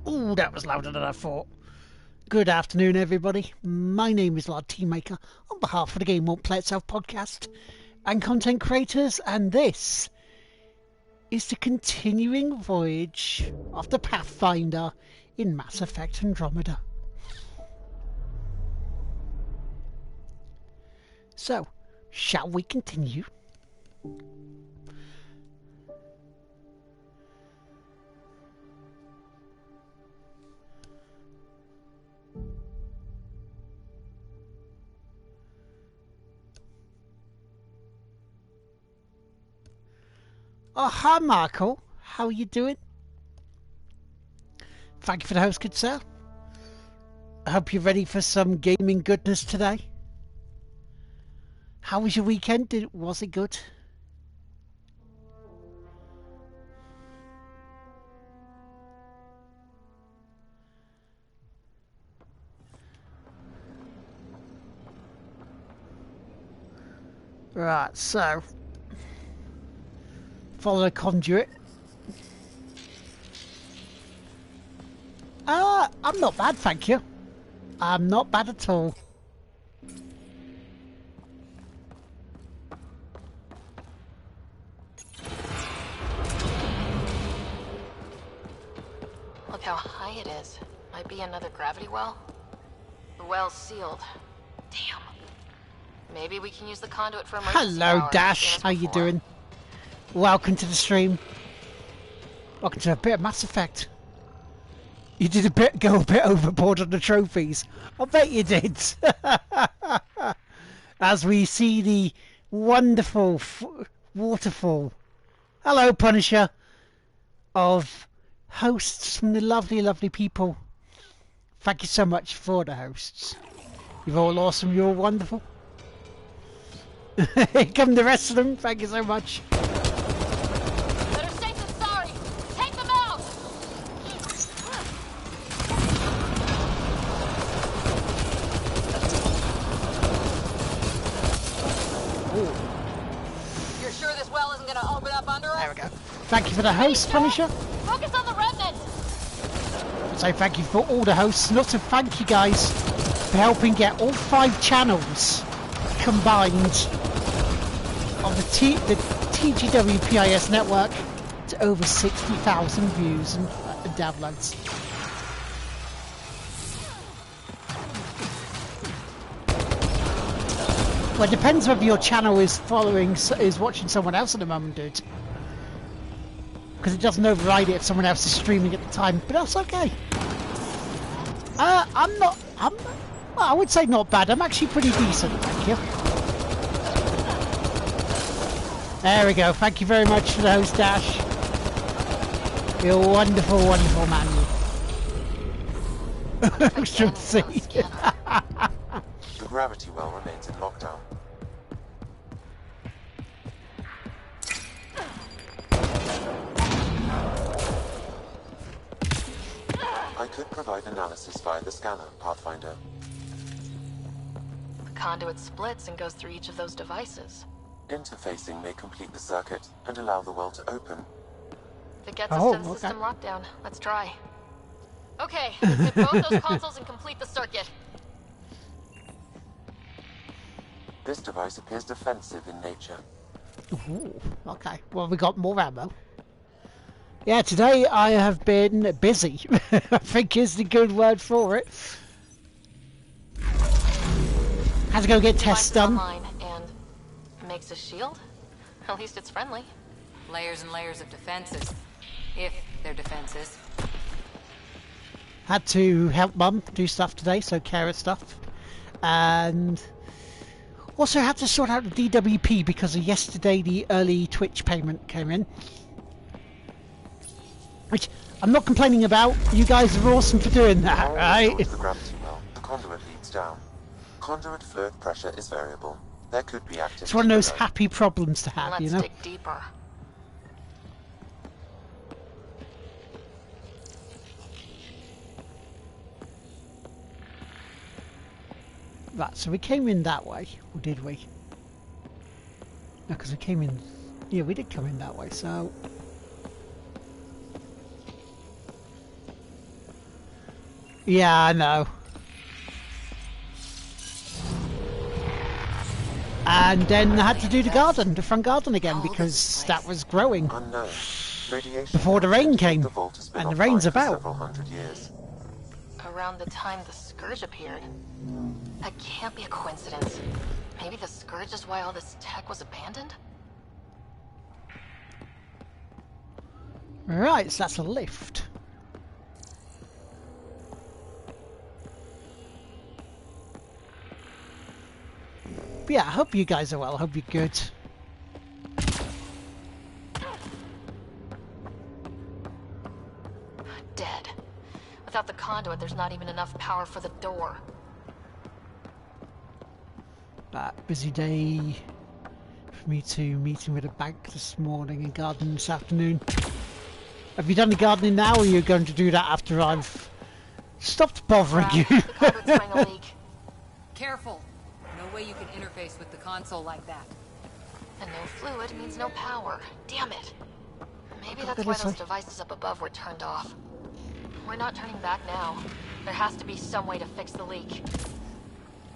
Ooh, that was louder than I thought. Good afternoon, everybody. My name is Lord Teammaker on behalf of the Game Won't Play Itself podcast and content creators, and this is the continuing voyage of the Pathfinder in Mass Effect Andromeda. So, shall we continue? Oh, hi Marco. How are you doing? Thank you for the host, good sir. I hope you're ready for some gaming goodness today. How was your weekend? Was it good? Right, so follow the conduit. I'm not bad, thank you. I'm not bad at all. Look how high it is. Might be another gravity well. The well's sealed. Damn. Maybe we can use the conduit for emergency Hello, power. Dash. How you doing? Welcome to the stream. Welcome to a bit of Mass Effect. You did go a bit overboard on the trophies. I bet you did. As we see the wonderful waterfall. Hello, Punisher. Of hosts from the lovely, lovely people. Thank you so much for the hosts. You're all awesome. You're all wonderful. Here come the rest of them. Thank you so much. Better safe than sorry. Take them out. Ooh. You're sure this well isn't going to open up under us? There we go. Thank you for the host, Punisher. Focus on the remnant. So thank you for all the hosts, and also thank you guys for helping get all 5 channels combined of the TGWPIS network to over 60,000 views and downloads. Well, it depends whether your channel is watching someone else at the moment, dude. Because it doesn't override it if someone else is streaming at the time, but that's okay. Well, I would say not bad. I'm actually pretty decent, thank you. There we go. Thank you very much for the host, Dash. You're a wonderful, wonderful man. Extra C. The gravity well remains in lockdown. I could provide analysis via the scanner, Pathfinder. The conduit splits and goes through each of those devices. Interfacing may complete the circuit and allow the well to open. If it gets us to the system lockdown, let's try. Okay, let's hit both those consoles and complete the circuit. This device appears defensive in nature. Ooh, okay, well, we got more ammo. Yeah, today I have been busy. I think is the good word for it. Had to go get tests done. Online and makes a shield? At least it's friendly. Layers and layers of defenses. If they're defenses. Had to help Mum do stuff today, so Kara stuff. And also had to sort out the DWP because of yesterday the early Twitch payment came in. Which I'm not complaining about. You guys are awesome for doing that, right? The gravity well, the conduit leads down. Conduit fluid pressure is variable. There could be activity. It's one of those happy problems to have, you know? Let's dig deeper. Right, so we came in that way, or did we? No, because we came in... Yeah, we did come in that way, so... Yeah, I know. And then I had to do the garden, the front garden again, because that was growing Unknown. Radiation before the rain came. the vault has been And the offline rain's for about. several hundred years. Around the time the Scourge appeared. That can't be a coincidence. Maybe the Scourge is why all this tech was abandoned? Right, so that's a lift. But yeah, I hope you guys are well. I hope you're good. Dead. Without the conduit, there's not even enough power for the door. Busy day for me too. Meeting with a bank this morning and gardening this afternoon. Have you done the gardening now, or are you going to do that after I've stopped bothering you? The conduit's sprang a leak. Careful. No way you can interface with the console like that. And no fluid means no power. Damn it. Maybe that's that why is those right. devices up above were turned off. We're not turning back now. There has to be some way to fix the leak.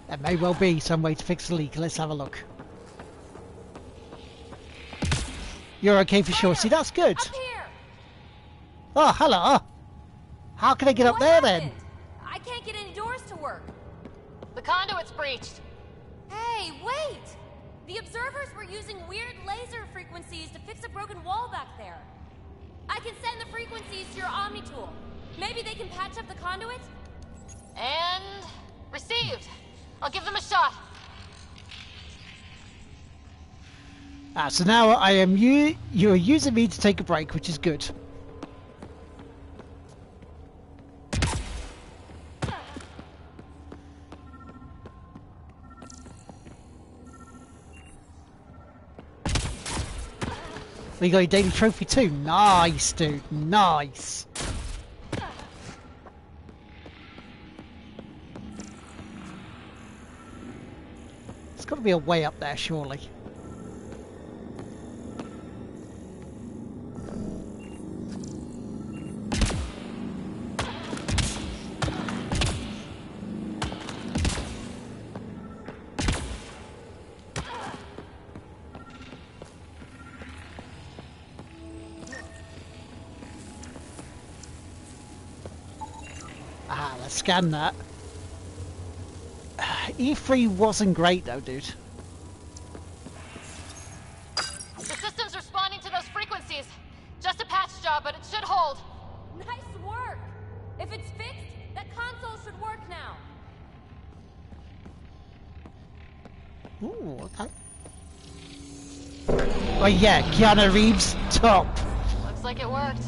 There may well be some way to fix the leak. Let's have a look. You're okay for sure. See, that's good. Up here! Oh, hello. How can I get up What there then? happened? I can't get any doors to work. The conduit's breached. Hey, wait! The observers were using weird laser frequencies to fix a broken wall back there. I can send the frequencies to your Omni tool. Maybe they can patch up the conduit? And... received. I'll give them a shot. So now I am you're using me to take a break, which is good. You got your daily trophy too. Nice, dude. Nice. There's got to be a way up there, surely. Let's scan that. E3 wasn't great though, dude. The system's responding to those frequencies. Just a patch job, but it should hold. Nice work! If it's fixed, that console should work now. Ooh, okay. Oh yeah, Keanu Reeves, top. Looks like it worked.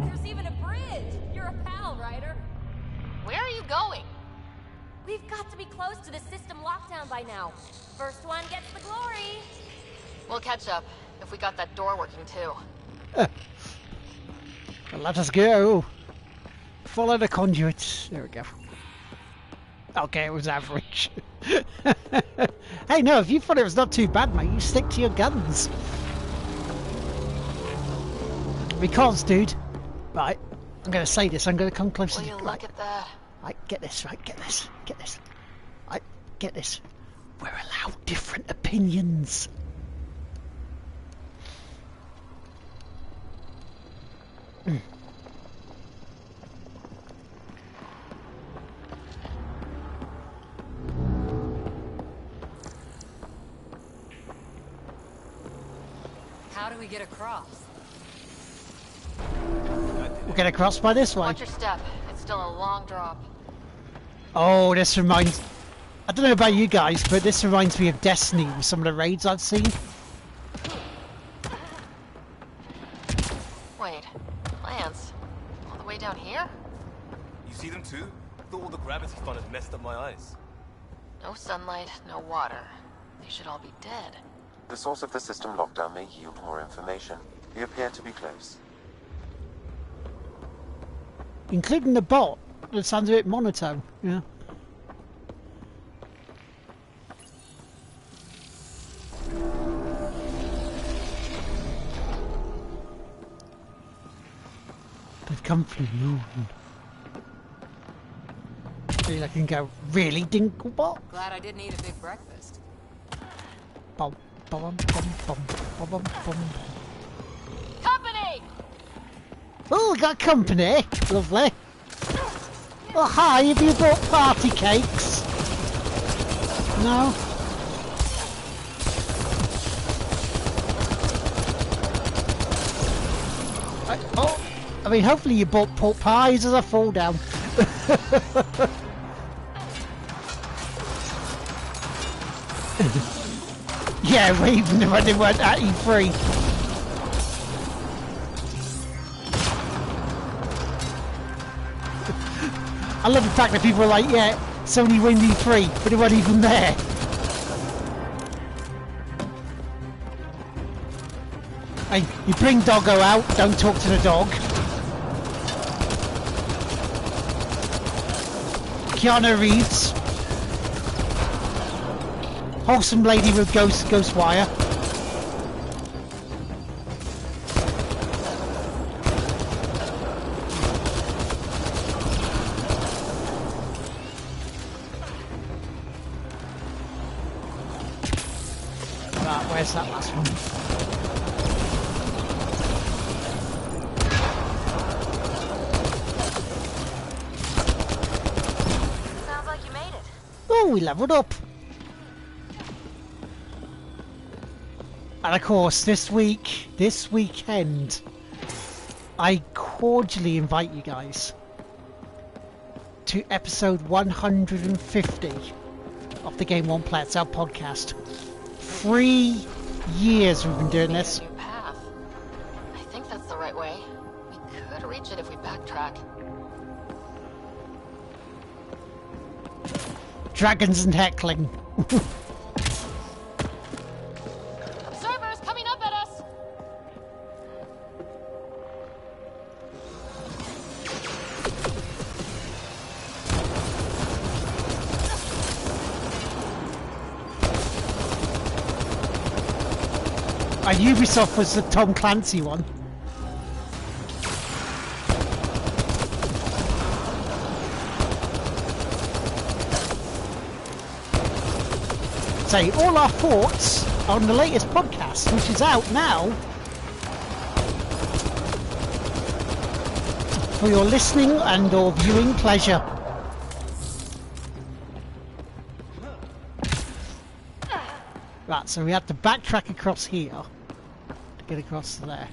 There's even a bridge. You're a pal, Ryder. Where are you going? We've got to be close to the system lockdown by now. First one gets the glory. We'll catch up, if we got that door working too. Well, let us go. Follow the conduit. There we go. Okay, it was average. Hey, no, if you thought it was not too bad, mate, you stick to your guns. Because, dude, right, I'm going to say this, I'm going to come closer Will to you you. look at that? Right, get this, right, get this, get this. Right, get this. We're allowed different opinions. How do we get across? We'll get across by this way. Watch your step. It's still a long drop. Oh, this reminds... I don't know about you guys, but this reminds me of Destiny with some of the raids I've seen. Wait, plants? All the way down here? You see them too? I thought all the gravity fun had messed up my eyes. No sunlight, no water. They should all be dead. The source of the system lockdown may yield more information. We appear to be close. Including the bot. It sounds a bit monotone, yeah. They've come from the moon. literally looking go, really, Dinklebot? Glad I didn't eat a big breakfast. Bum, bum, bum, bum, bum, bum, bum. Company! Oh, we got company. Lovely. Oh, hi, have you bought party cakes? No? I mean, hopefully you bought pork pies as I fall down. Yeah, even when they weren't actually free. I love the fact that people are like, yeah, Sony Windy 3, but they weren't even there. Hey, you bring Doggo out, don't talk to the dog. Keanu Reeves. Wholesome lady with ghost wire. Right, where's that last one? Sounds like you made it. Oh, we leveled up. And of course, this weekend, I cordially invite you guys to episode 150 of the Game One Play Itself podcast. 3 years we've been doing this. A new path. I think that's the right way. We could reach it if we backtrack. Dragons and heckling. Observers coming up at us! And Ubisoft was the Tom Clancy one. Say all our thoughts on the latest podcast, which is out now, for your listening and or viewing pleasure. Right, so we have to backtrack across here to get across to there.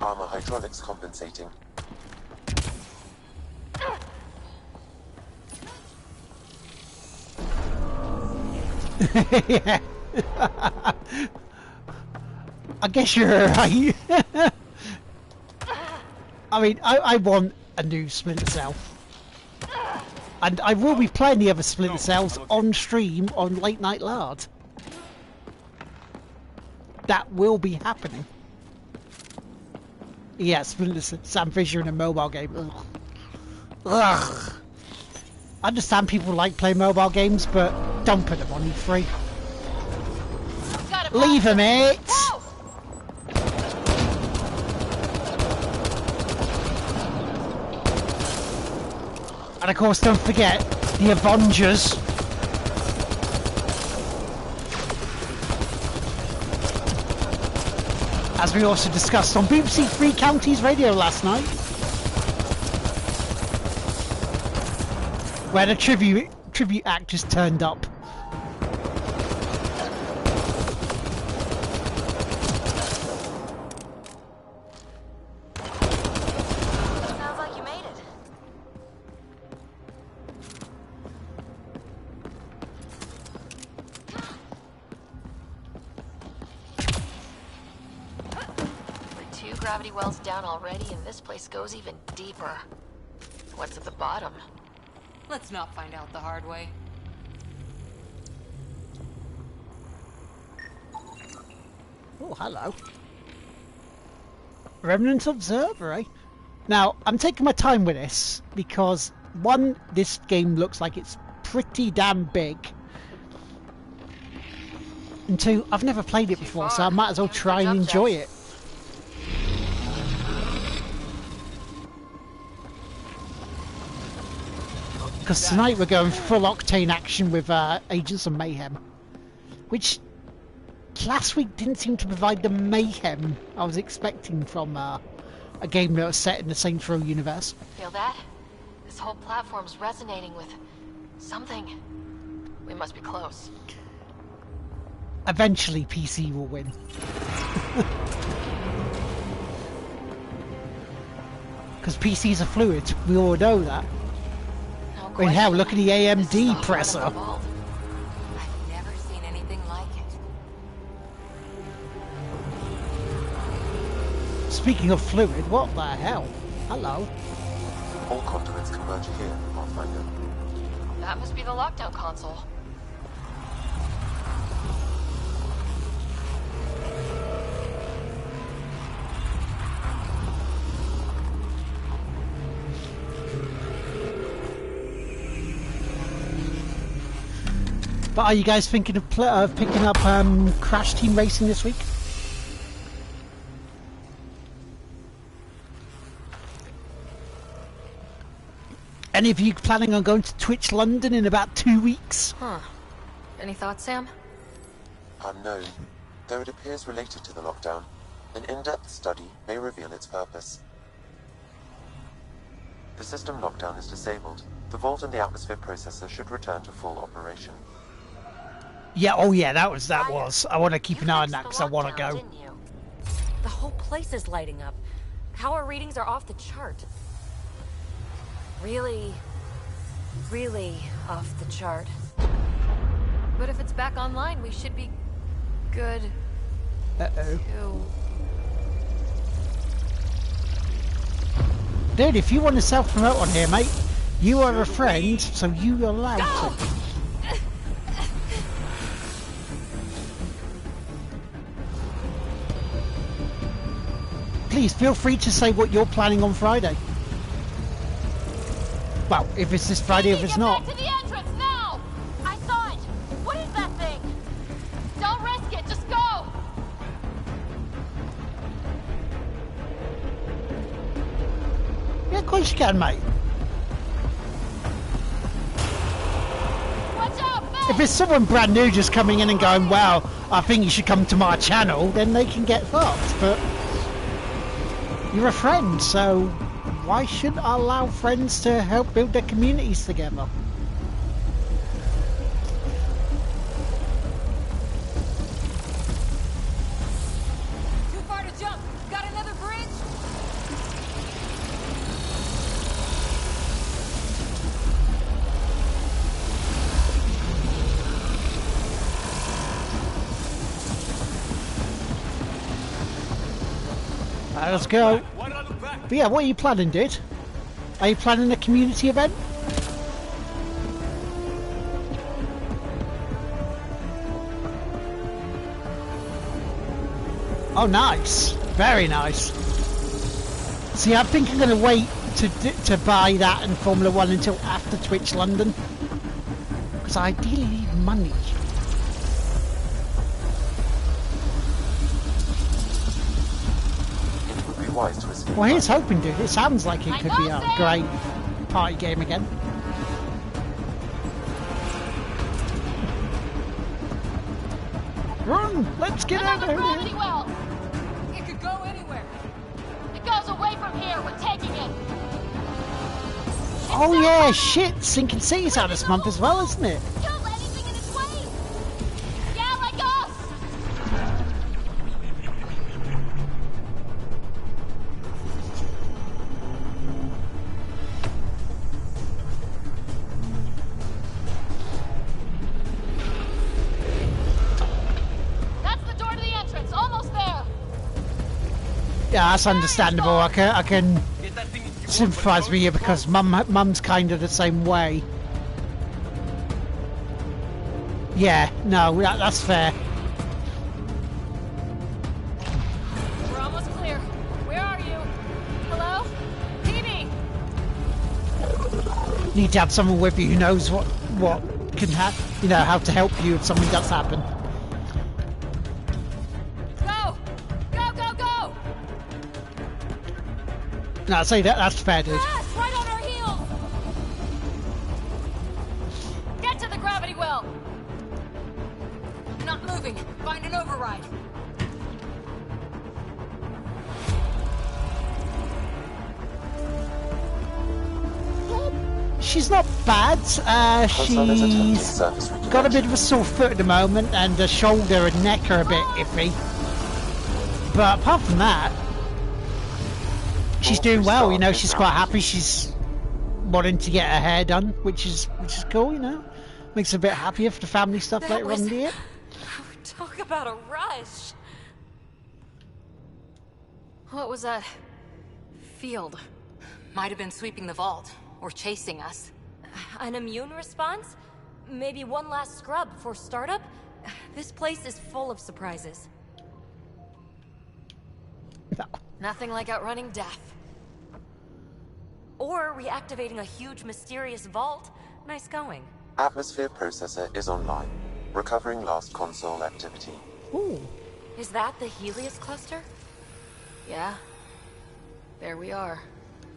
Armor hydraulics compensating. Yeah. I guess you're right. I mean, I want a new Splinter Cell. And I will be playing the other Splinter Cells on stream on Late Night Lard. That will be happening. Yeah, Splinter Cell, Sam Fisher in a mobile game. Ugh. Ugh. I understand people like playing mobile games, but don't put them on E3. Leave them, mate! And of course, don't forget the Avengers. As we also discussed on BBC Three Counties Radio last night, where the tribute actors turned up. Sounds like you made it. We're 2 gravity wells down already, and this place goes even deeper. What's at the bottom? Let's not find out the hard way. Oh, hello. Remnant Observer, eh? Now, I'm taking my time with this because, one, this game looks like it's pretty damn big. And two, I've never played it before, so I might as well try and enjoy it. Because tonight we're going full octane action with Agents of Mayhem, which last week didn't seem to provide the mayhem I was expecting from a game that was set in the Saints Row universe. Feel that? This whole platform's resonating with something. We must be close. Eventually PC will win. Because PCs are fluid, we all know that. No I mean, hell, look at the This is AMD all presser. part of the vault. I've never seen anything like it. Speaking of fluid, what the hell? Hello. All conduits converge here, Pathfinder. That must be the lockdown console. But are you guys thinking of picking up Crash Team Racing this week? Any of you planning on going to Twitch London in about 2 weeks? Huh. Any thoughts, Sam? Unknown, though it appears related to the lockdown. An in-depth study may reveal its purpose. The system lockdown is disabled. The vault and the atmosphere processor should return to full operation. Yeah, oh yeah, that was. I want to keep an eye on that because I want to go. Didn't you? The whole place is lighting up. Power readings are off the chart. Really off the chart. But if it's back online, we should be good. Uh-oh. Too. Dude, if you want to self-promote on here, mate, you are a friend, so you're allowed to. Please feel free to say what you're planning on Friday. Well, if it's this Friday, if it's not. Get back to the entrance now! I saw it! What is that thing? Don't risk it, just go! Yeah, of course you can, mate. Watch out, man! If it's someone brand new just coming in and going, well, I think you should come to my channel, then they can get fucked, but you're a friend, so why should I allow friends to help build their communities together? Too far to jump! Got another bridge? Alright, let's go. Why did I look back? But yeah, what are you planning, dude? Are you planning a community event? Oh, nice. Very nice. See, I think I'm going to wait to buy that in Formula 1 until after Twitch London. Because I ideally need money. It would be wise to escape. Well, here's hoping, dude. It sounds like it could be a great party game again. Run! Let's get out of Another here! gravity well! It could go anywhere. It goes away from here. We're taking it. Oh yeah, shit! Sinking City's out this month as well, isn't it? Kill anything in its way. Yeah, like us. That's the door to the entrance. Almost there. Yeah, that's understandable. I can Get that thing if you sympathise with you because mum's kind of the same way. Yeah, no, that's fair. We're almost clear. Where are you? Hello? TV! Need to have someone with you who knows what can happen, you know, how to help you if something does happen. Go! Go, go, go! No, I'd say that's fair, dude. Fast! Right on our heels! gravity well. Not moving. Find an override. She's not bad. She's got a bit of a sore foot at the moment, and her shoulder and neck are a bit iffy. But apart from that, she's doing well. You know, she's quite happy. She's wanting to get her hair done, which is cool. You know, makes her a bit happier for the family stuff later on in the year. Talk about a rush. What was that field? Might have been sweeping the vault. Or chasing us. An immune response? Maybe one last scrub before startup? This place is full of surprises. No. Nothing like outrunning death. Or reactivating a huge mysterious vault. Nice going. Atmosphere processor is online. Recovering last console activity. Ooh. Is that the Helios cluster? Yeah. There we are.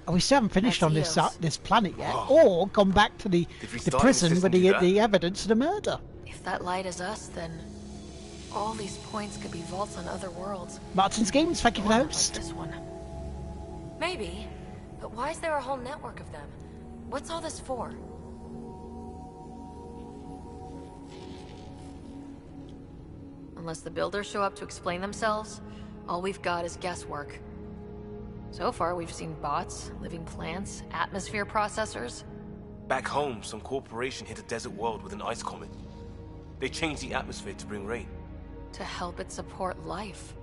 Oh, we still haven't finished on this Eos. this planet yet, or gone back to the prison with the evidence of the murder. If that light is us, then all these points could be vaults on other worlds. Martin's Games, thank you for the host. Like this one. Maybe. But why is there a whole network of them? What's all this for? Unless the builders show up to explain themselves, all we've got is guesswork. So far, we've seen bots, living plants, atmosphere processors. Back home, some corporation hit a desert world with an ice comet. They changed the atmosphere to bring rain. To help it support life.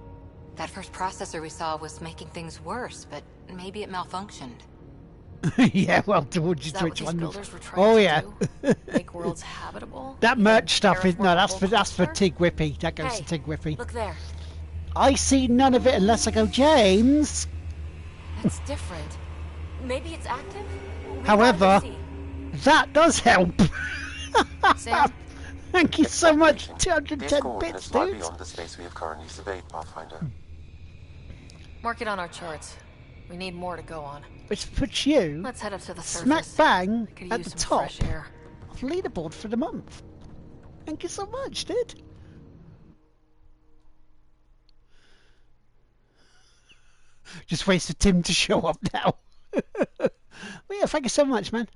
That first processor we saw was making things worse, but maybe it malfunctioned. Yeah, well, towards Is you that what which these one. builders were trying to do? Make worlds habitable? That merch stuff is no, that's for cluster? Tig Whippy. That goes Hey, to Tig Whippy. Look there. I see none of it unless I go, James. That's different. Maybe it's active? We However, gotta see. that does help. Sam? Thank you so much. These 210 coordinates bits, lie dude. beyond the space we have currently surveyed, Pathfinder. Mark it on our charts. We need more to go on. Which puts you Let's head up to the smack surface. bang Could at use the some top fresh air. of leaderboard for the month. Thank you so much, dude. Just waits for Tim to show up now. Well, yeah, thank you so much, man.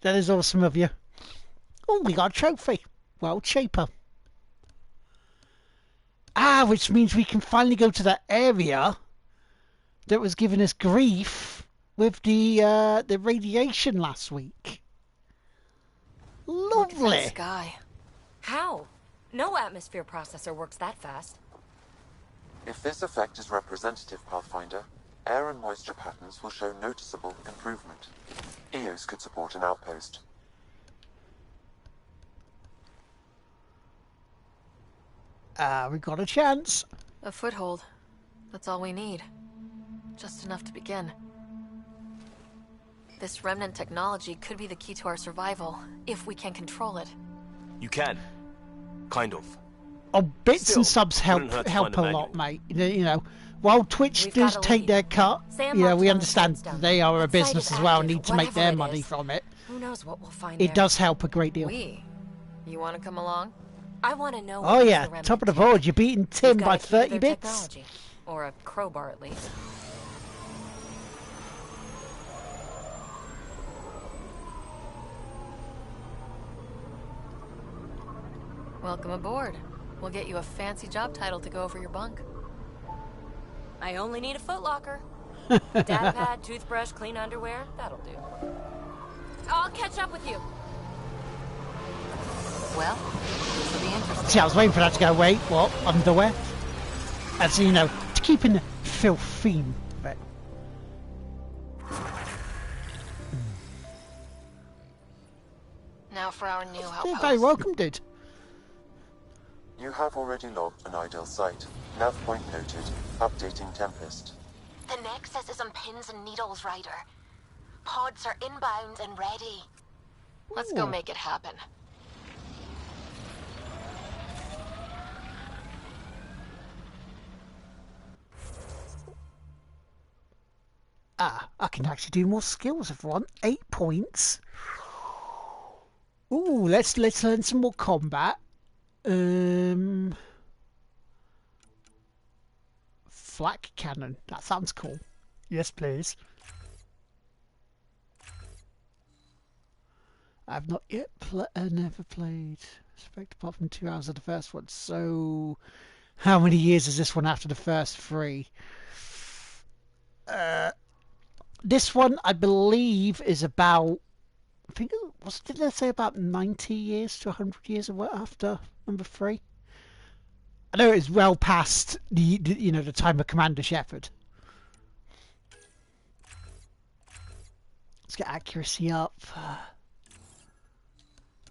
That is awesome of you. Oh, we got a trophy. World Shaper. Ah, which means we can finally go to that area that was giving us grief with the radiation last week. Look at that Lovely. sky. How? No atmosphere processor works that fast. If this effect is representative, Pathfinder, air and moisture patterns will show noticeable improvement. Eos could support an outpost. We got a chance. A foothold. That's all we need. Just enough to begin. This remnant technology could be the key to our survival, if we can control it. You can. Kind of. Oh, bits Still, and subs wouldn't help hurt to find a a lot, manual. mate. You know, while Twitch We've does gotta take leave. their cut, Sam you know, marked we down the understand fence down they are a there. That site business is as well and active, need to make whatever their it money is. from it. Who knows what we'll find It there. does help a great deal. You want to come along? I want to know. Oh what yeah, the remnant top of the tech. board. You're beating We've Tim got by a key to their 30 bits. technology. Or a crowbar, at least. Welcome aboard. We'll get you a fancy job title to go over your bunk. I only need a footlocker. Data pad, toothbrush, clean underwear. That'll do. I'll catch up with you. Well, this will be interesting. See, I was waiting for that to go. Wait, what? Underwear? As you know, to keep in the filth theme. But Now for our new you're outpost. very welcome, dude. You have already logged an ideal site. Nav point noted. Updating Tempest. The Nexus is on pins and needles, Ryder. Pods are inbound and ready. Let's go Ooh. make it happen. Ah, I can actually do more skills if I want. 8 points. Ooh, let's learn some more combat. Flak cannon. That sounds cool. Yes, please. I've not yet never played Spec apart from 2 hours of the first one. So, how many years is this one after the first 3? This one, I believe, is about. I think did they say about 90 years to 100 years after number 3? I know it's well past the the time of Commander Shepard. Let's get accuracy up.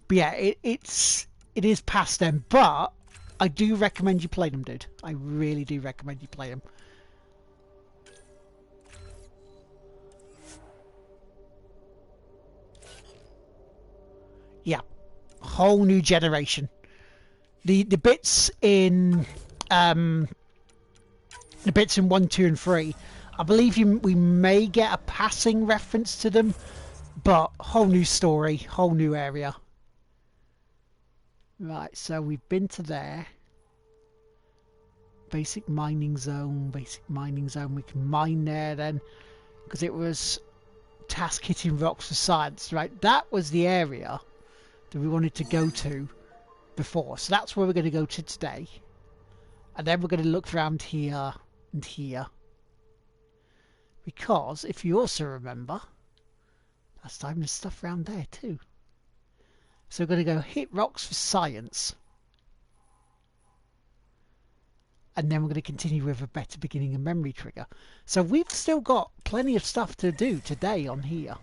But yeah, it is past them. But I do recommend you play them, dude. I really do recommend you play them. Yeah, whole new generation. The bits in 1, 2, and 3. I believe we may get a passing reference to them, but whole new story, whole new area. Right, so we've been to there. Basic mining zone, basic mining zone. We can mine there then, because it was task hitting rocks for science, right? That was the area that we wanted to go to before. So that's where we're going to go to today. And then we're going to look around here and here. Because, if you also remember, last time there's stuff around there too. So we're going to go hit rocks for science. And then we're going to continue with a better beginning and memory trigger. So we've still got plenty of stuff to do today on here.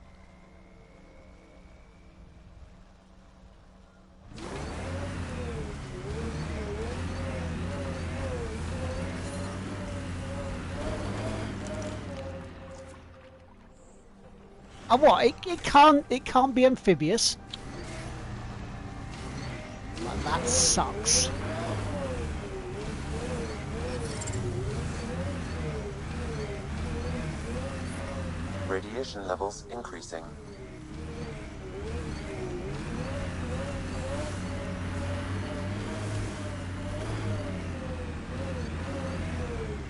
Oh, what? It can't be amphibious. Well, that sucks. Radiation levels increasing.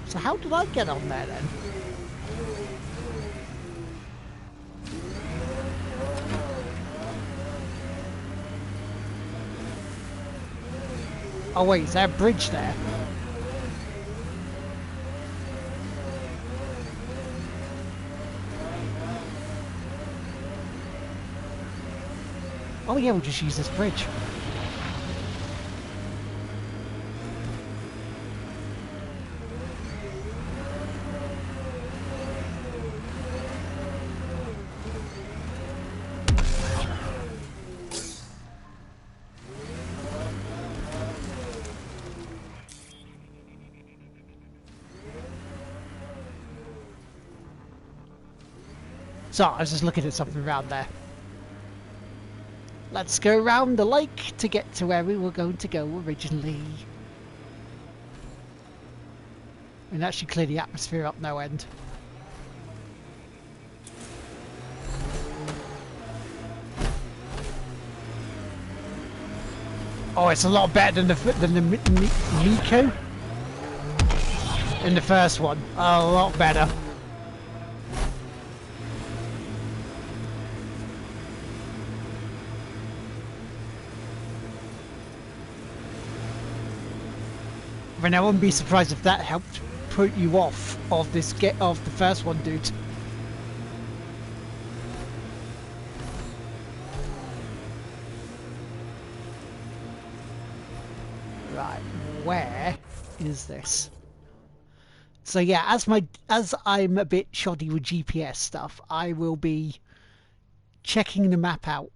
So how did I get on there then? Oh wait, is there a bridge there? Oh yeah, we'll just use this bridge. So, I was just looking at something around there. Let's go around the lake to get to where we were going to go originally. And actually clear the atmosphere up no end. Oh, it's a lot better than the Miko in the first one. A lot better. And I wouldn't be surprised if that helped put you off of the first one, dude. Right, where is this? So yeah, as I'm a bit shoddy with GPS stuff, I will be checking the map out.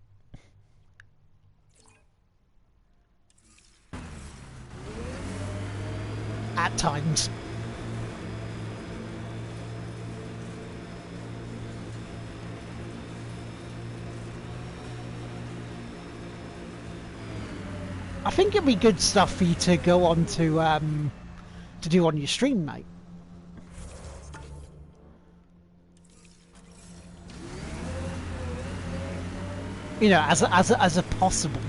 At times. I think it'd be good stuff for you to go on to do on your stream, mate. You know, as a possible.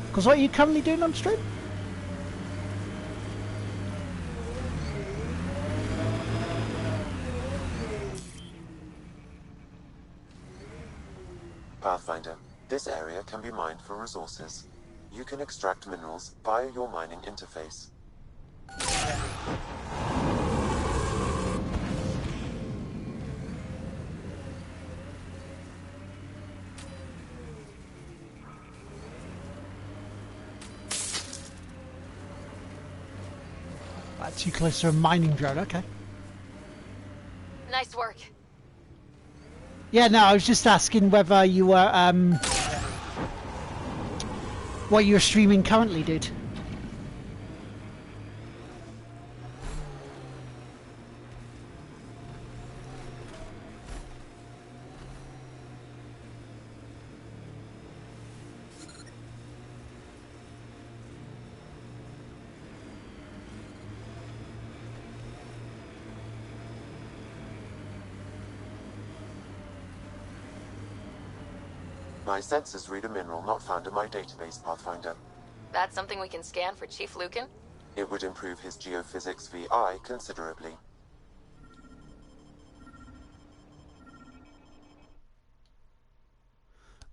Because what are you currently doing on stream? Pathfinder, this area can be mined for resources. You can extract minerals via your mining interface. Too close to a mining drone, okay. Nice work. Yeah, no, I was just asking whether you were, what you're streaming currently, dude. My sensors read a mineral not found in my database, Pathfinder. That's something we can scan for Chief Lucan? It would improve his geophysics VI considerably.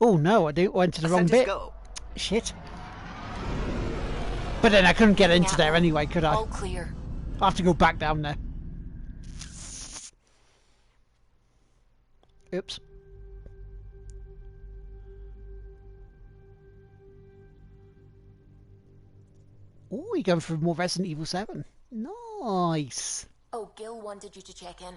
Oh no, I went to the wrong bit. Go. Shit. But then I couldn't get into there anyway, could I? All clear. I'll have to go back down there. Oops. Oh, you're going for more Resident Evil 7. Nice. Oh, Gil wanted you to check in.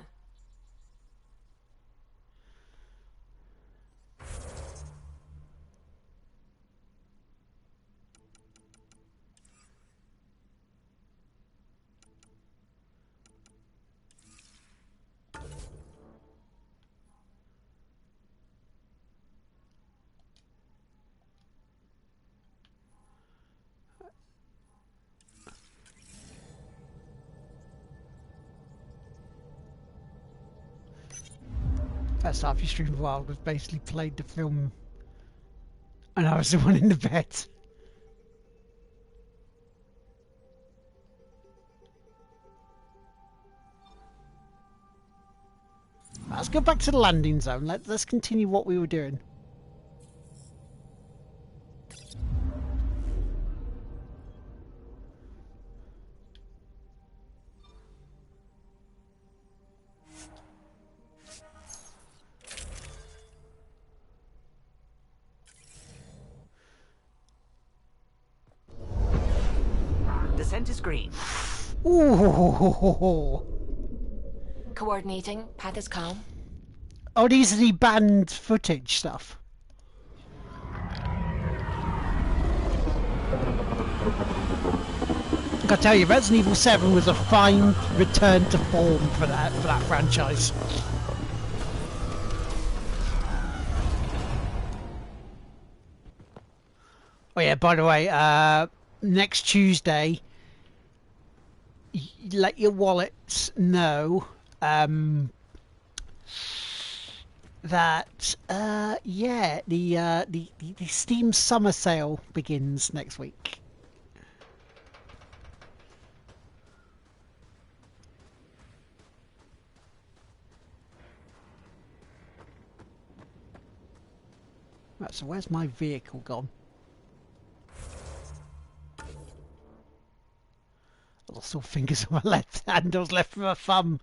First half you streamed Wild was basically played the film and I was the one in the bed. Let's go back to the landing zone. Let's continue what we were doing. Descent is green. Ooh. Coordinating. Path is calm. Oh, these are the banned footage stuff. I gotta tell you, Resident Evil 7 was a fine return to form for that franchise. Oh yeah, by the way, next Tuesday, let your wallets know that yeah, the Steam summer sale begins next week. Right, so where's my vehicle gone? Little fingers on my left hand, I was left with my thumb.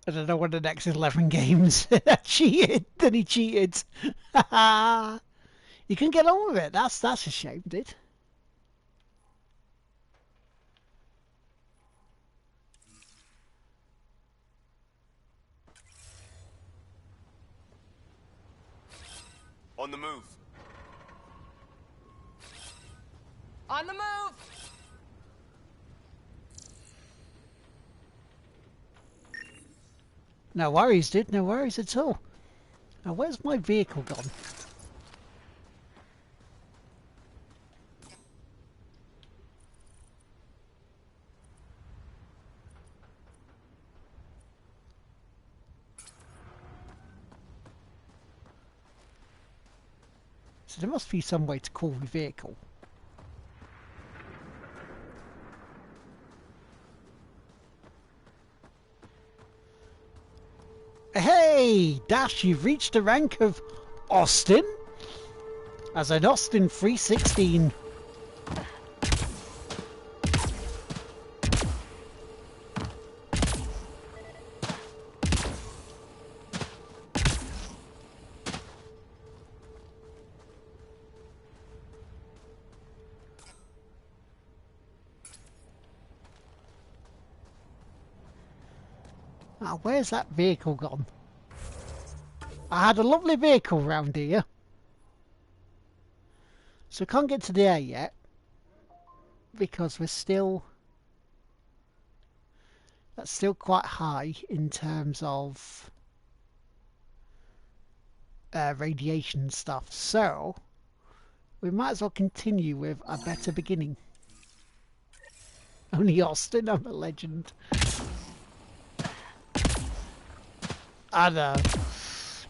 I don't know what the next 11 games. I cheated, then he cheated. You can get on with it, that's a shame, dude. On the move. On the move! No worries, dude, no worries at all. Now, where's my vehicle gone? So there must be some way to call the vehicle. Hey, Dash, you've reached the rank of Austin as an Austin 316. Now, where's that vehicle gone? I had a lovely vehicle round here. So we can't get to the air yet. Because we're still... That's still quite high in terms of... radiation stuff. So... we might as well continue with a better beginning. Only Austin, I'm a legend. I know.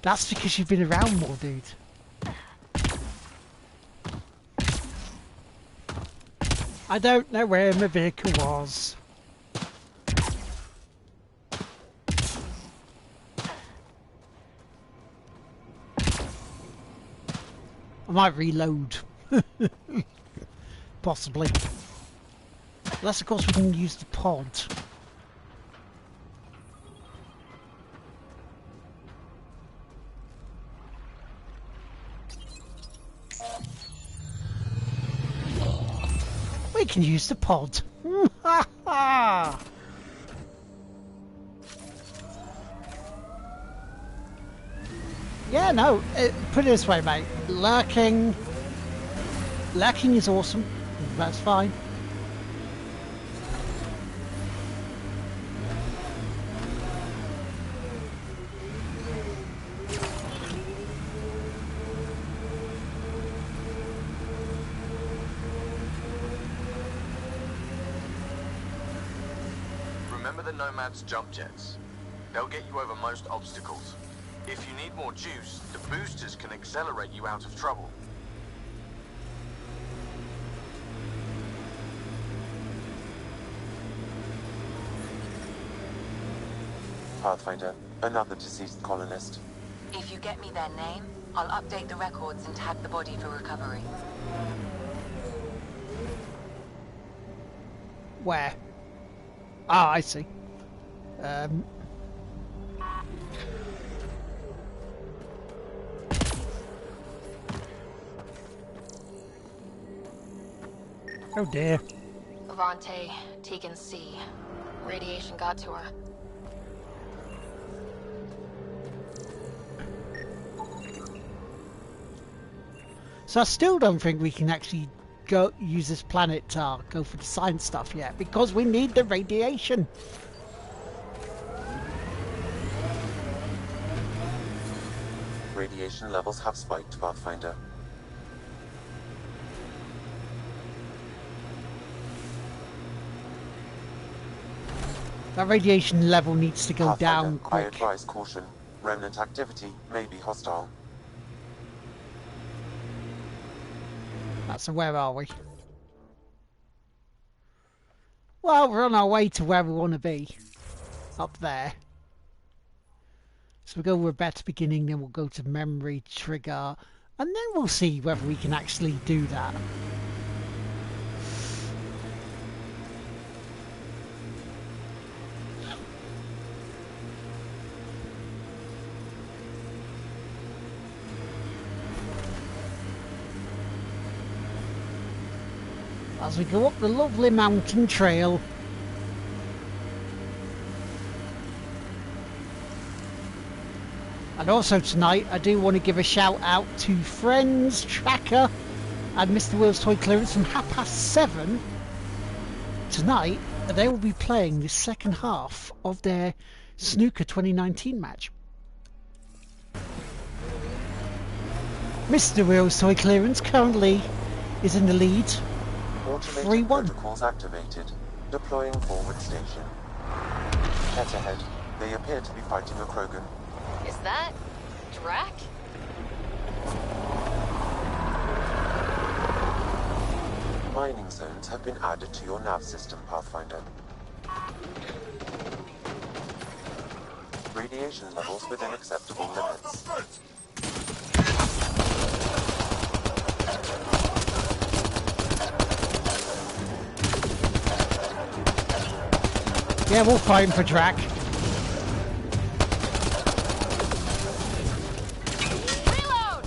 That's because you've been around more, dude. I don't know where my vehicle was. I might reload. Possibly. Unless, of course, we can use the pod. We can use the pod. Yeah, no, put it this way, mate. Lurking is awesome. That's fine. Remember the Nomad's jump jets? They'll get you over most obstacles. If you need more juice, the boosters can accelerate you out of trouble. Pathfinder, another deceased colonist. If you get me their name, I'll update the records and tag the body for recovery. Where? Ah, I see. Oh dear. Avante, Tegan C. Radiation got to her. So I still don't think we can actually go use this planet to go for the science stuff yet, because we need the radiation. Radiation levels have spiked, Pathfinder. That radiation level needs to go down Pathfinder, I quick. advise caution. Remnant activity may be hostile. So where are we? Well, we're on our way to where we want to be. Up there. So we'll go with a better beginning, then we'll go to memory, trigger, and then we'll see whether we can actually do that. As we go up the lovely mountain trail. And also tonight, I do want to give a shout out to Friends, Tracker, and Mr. Will's Toy Clearance from 7:30 tonight. They will be playing the second half of their Snooker 2019 match. Mr. Will's Toy Clearance currently is in the lead. Automated 3-1. protocols activated. Deploying forward station. Head ahead. They appear to be fighting a Krogan. Is that Drac? mining zones have been added to your nav system, Pathfinder. Radiation levels within acceptable limits. Yeah, we're fighting for Drac. Reload!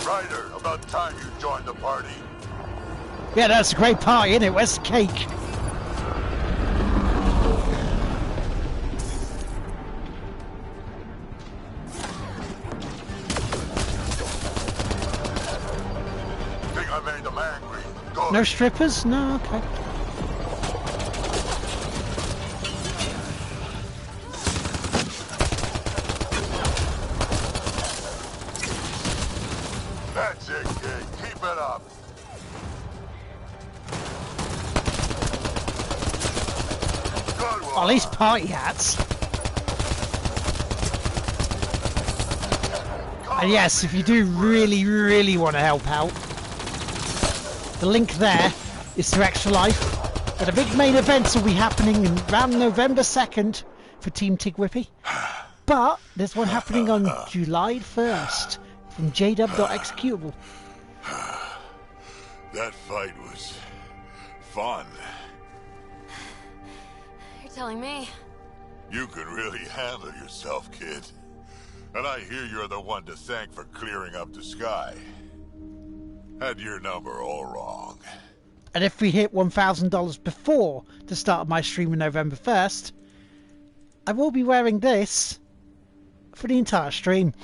Ryder, about time you joined the party. Yeah, that's a great party, isn't it? Where's the cake? Think I made them angry. Good. No strippers? No, okay. That's it, kid. Keep it up. Good one. At least party hats. And yes, if you do really, really want to help out, the link there is to Extra Life. But the big main events will be happening around November 2nd for Team Tigwhippy. But there's one happening on July 1st from jdub.executable. That fight was fun. You're telling me. You can really handle yourself, kid. And I hear you're the one to thank for clearing up the sky. Had your number all wrong. And if we hit $1,000 before the start of my stream on November 1st, I will be wearing this for the entire stream.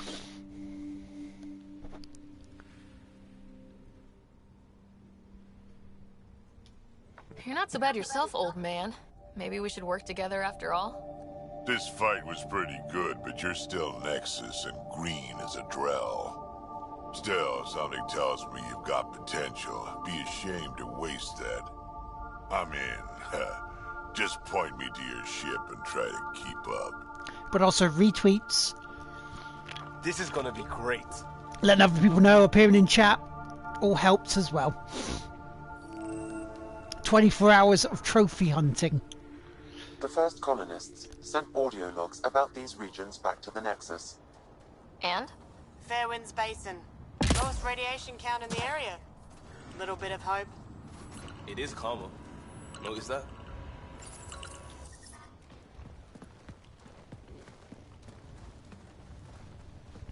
You're not so bad yourself, old man. Maybe we should work together after all? This fight was pretty good, but you're still Nexus and green as a Drell. Still, something tells me you've got potential. Be ashamed to waste that. I'm in. Just point me to your ship and try to keep up. But also retweets, This is gonna be great. letting other people know, appearing in chat, all helps as well. 24 hours of trophy hunting. The first colonists sent audio logs about these regions back to the Nexus. And? Fairwinds Basin. Lowest radiation count in the area. Little bit of hope. It is calmer. Notice that?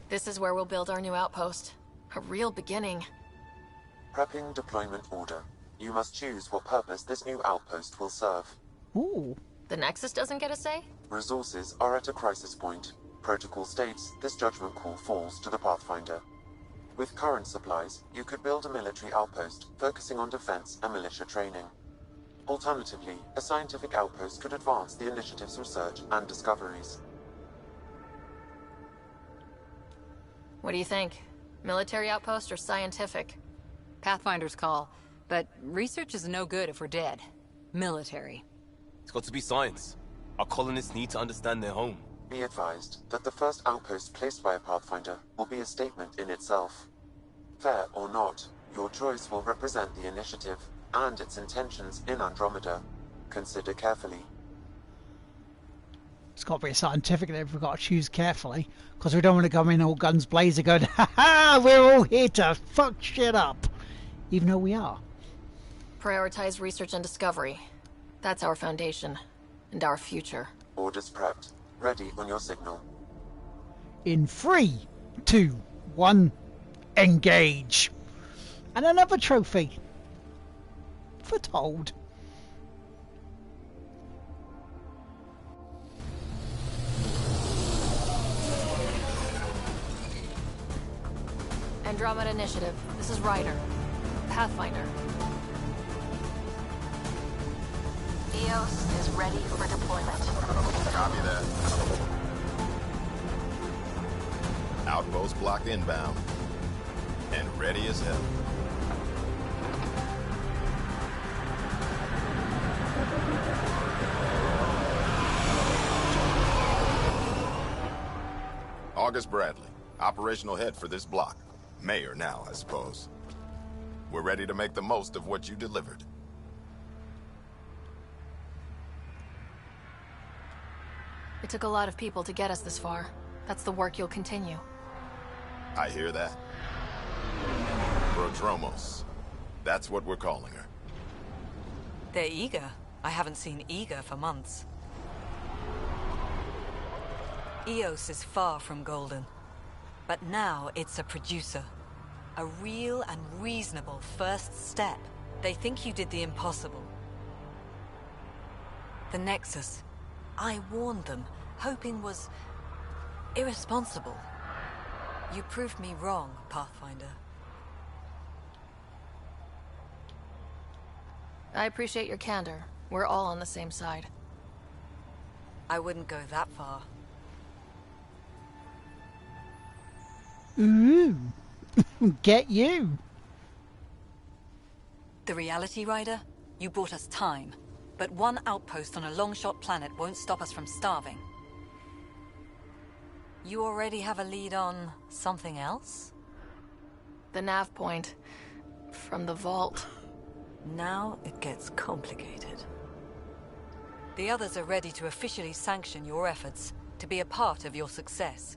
This is where we'll build our new outpost. A real beginning. Prepping deployment order. You must choose what purpose this new outpost will serve. Ooh. The Nexus doesn't get a say? Resources are at a crisis point. Protocol states this judgment call falls to the Pathfinder. With current supplies, you could build a military outpost focusing on defense and militia training. Alternatively, a scientific outpost could advance the initiative's research and discoveries. What do you think? Military outpost or scientific? Pathfinder's call. But research is no good if we're dead. Military. It's got to be science. Our colonists need to understand their home. Be advised that the first outpost placed by a Pathfinder will be a statement in itself. Fair or not, your choice will represent the initiative and its intentions in Andromeda. Consider carefully. It's got to be scientific that we've got to choose carefully, because we don't want to come in all guns blazing going, ha ha, we're all here to fuck shit up. Even though we are. Prioritize research and discovery. That's our foundation. And our future. Orders prepped. Ready on your signal. In 3, 2, 1, engage. And another trophy. Foretold. Andromeda Initiative. This is Ryder. Pathfinder. EOS is ready for deployment. Copy that. Outpost blocked inbound. And ready as hell. August Bradley, operational head for this block. Mayor now, I suppose. We're ready to make the most of what you delivered. It took a lot of people to get us this far. That's the work you'll continue. I hear that. Prodromos. That's what we're calling her. They're eager. I haven't seen eager for months. EOS is far from golden. But now it's a producer. A real and reasonable first step. They think you did the impossible. The Nexus. I warned them, hoping was irresponsible. You proved me wrong, Pathfinder. I appreciate your candor. We're all on the same side. I wouldn't go that far. Ooh. Get you. The Reality Rider? You brought us time. But one outpost on a long-shot planet won't stop us from starving. You already have a lead on something else? The nav point. From the vault. Now it gets complicated. The others are ready to officially sanction your efforts, to be a part of your success.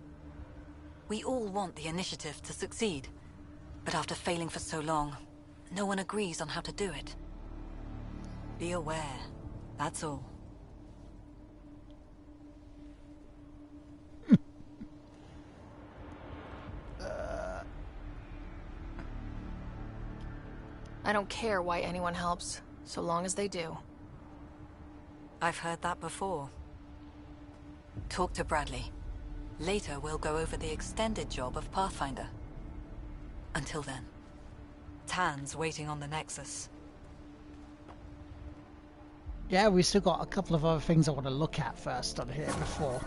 We all want the initiative to succeed, but after failing for so long, no one agrees on how to do it. Be aware, that's all. I don't care why anyone helps, so long as they do. I've heard that before. Talk to Bradley. Later we'll go over the extended job of Pathfinder. Until then, Tan's waiting on the Nexus. Yeah, we still got a couple of other things I want to look at first on here before.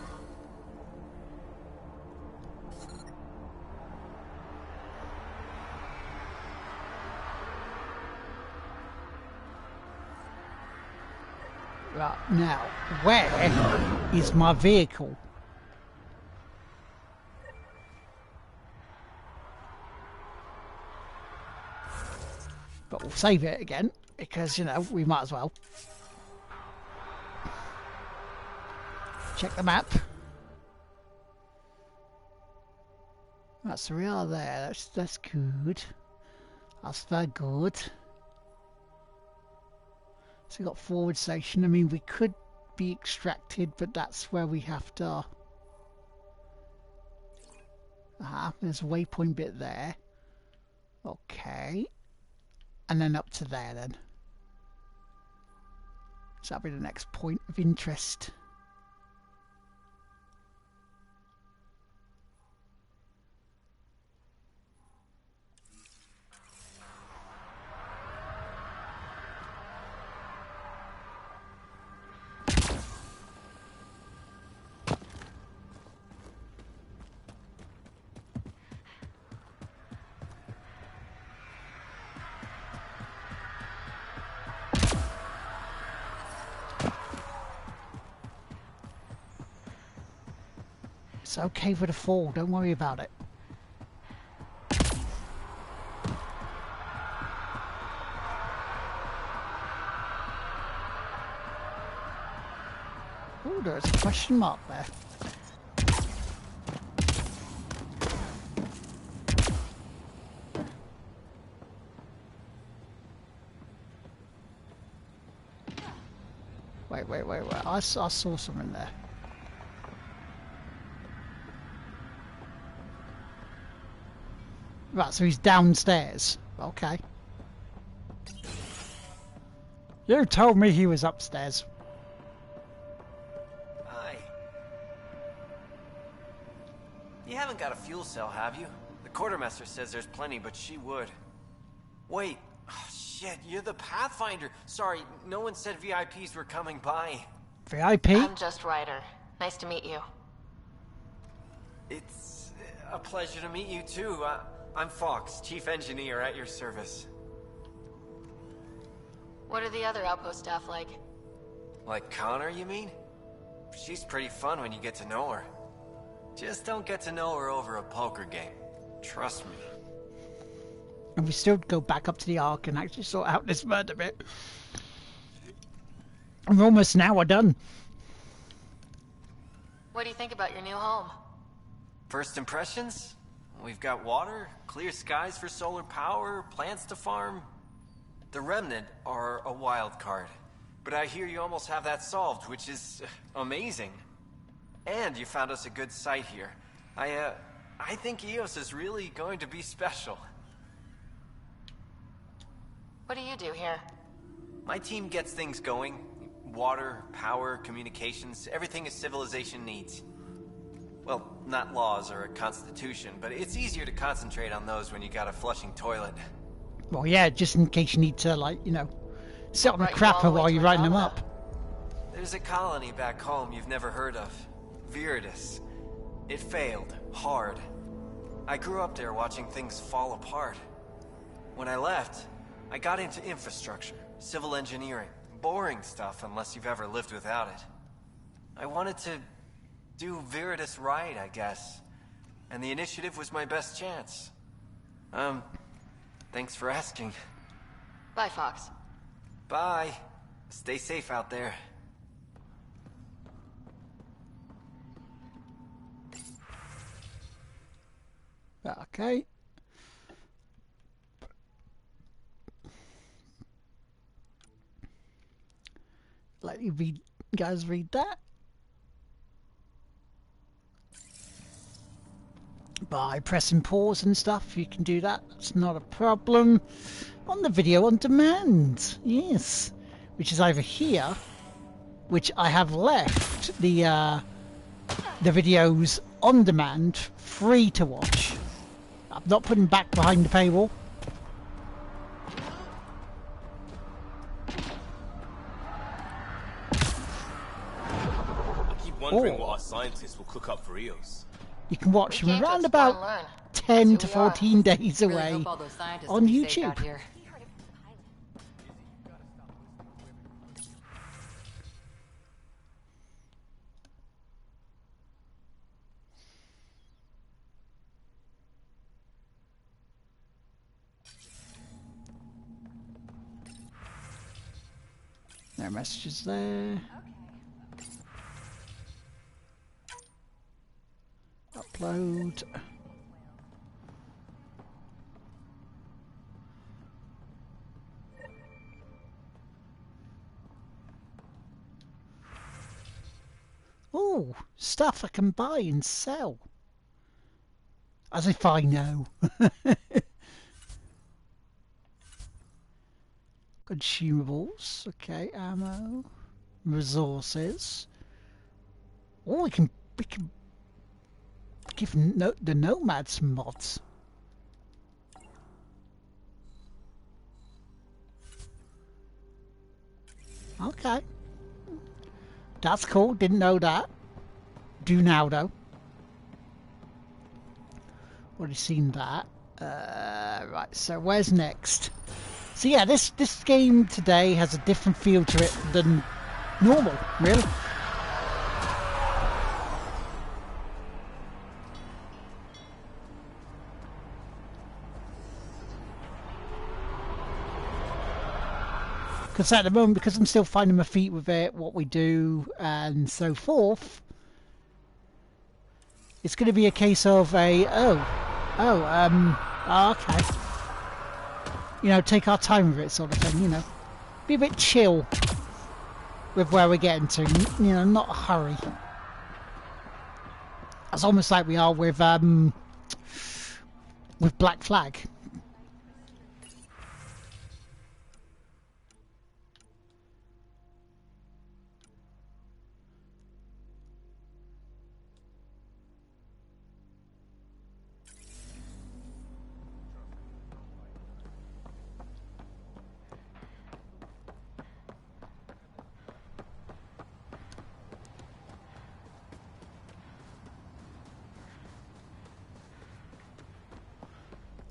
Right, now, where is my vehicle? But we'll save it again, because, you know, we might as well. Check the map. That's the real there, that's good. That's very good. So we got forward station. I mean, we could be extracted, but that's where we have to. There's a waypoint bit there. Okay. And then up to there then. So that'll be the next point of interest. It's okay for the fall, don't worry about it. Oh, there's a question mark there. Wait. I saw something there. Right, so he's downstairs. Okay. You told me he was upstairs. Hi. You haven't got a fuel cell, have you? The quartermaster says there's plenty, but she would. Wait. Oh, shit, you're the Pathfinder. Sorry, no one said VIPs were coming by. VIP? I'm just Ryder. Nice to meet you. It's a pleasure to meet you, too. I'm Fox, Chief Engineer at your service. What are the other outpost staff like? Like Connor, you mean? She's pretty fun when you get to know her. Just don't get to know her over a poker game. Trust me. And we still go back up to the Ark and actually sort out this murder bit. And we're almost an hour done. What do you think about your new home? First impressions? We've got water, clear skies for solar power, plants to farm. The Remnant are a wild card. But I hear you almost have that solved, which is amazing. And you found us a good site here. I think EOS is really going to be special. What do you do here? My team gets things going. Water, power, communications, everything a civilization needs. Well, not laws or a constitution, but it's easier to concentrate on those when you got a flushing toilet. Well, yeah, just in case you need to, like, you know, sit on the crapper while you're writing them up. There's a colony back home you've never heard of. Viridis. It failed. Hard. I grew up there watching things fall apart. When I left, I got into infrastructure, civil engineering. Boring stuff unless you've ever lived without it. I wanted to do Viridis right, I guess. And the initiative was my best chance. Thanks for asking. Bye, Fox. Bye. Stay safe out there. Okay. Let you guys read that. By pressing pause and stuff, you can do that. That's not a problem. On the video on demand, yes, which is over here, which I have left the videos on demand, free to watch. I'm not putting back behind the paywall. Wondering what our scientists will cook up for EOS. You can watch them around about 10 to 14 days away on YouTube. No messages there. Upload. Oh, stuff I can buy and sell. As if I know. Consumables, okay, ammo, resources. Oh, we can give the nomads mods. Okay, that's cool. Didn't know that. Do now though. Already seen that. Right. So where's next? So yeah, this game today has a different feel to it than normal, really. Because at the moment, because I'm still finding my feet with it, what we do, and so forth, it's going to be a case of okay. You know, take our time with it, sort of thing. You know, be a bit chill with where we're getting to. You know, not a hurry. It's almost like we are with Black Flag.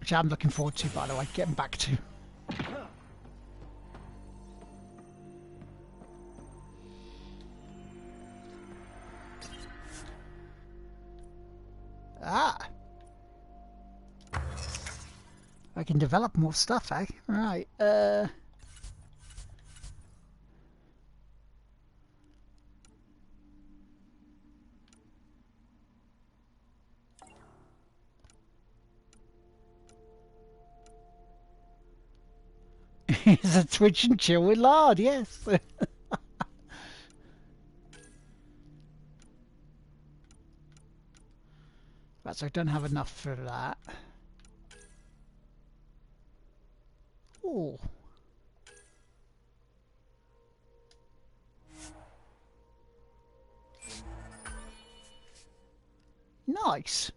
Which I'm looking forward to, by the way, getting back to. I can develop more stuff, eh? Right, He's a twitch and chill with lard, yes. Right, so I don't have enough for that. Oh. Nice.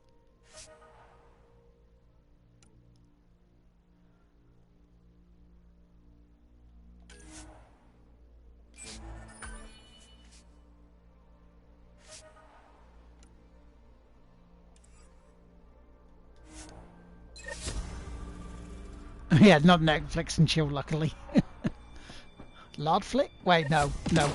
Yeah, not Netflix and chill, luckily. Lard flick? Wait, no, no.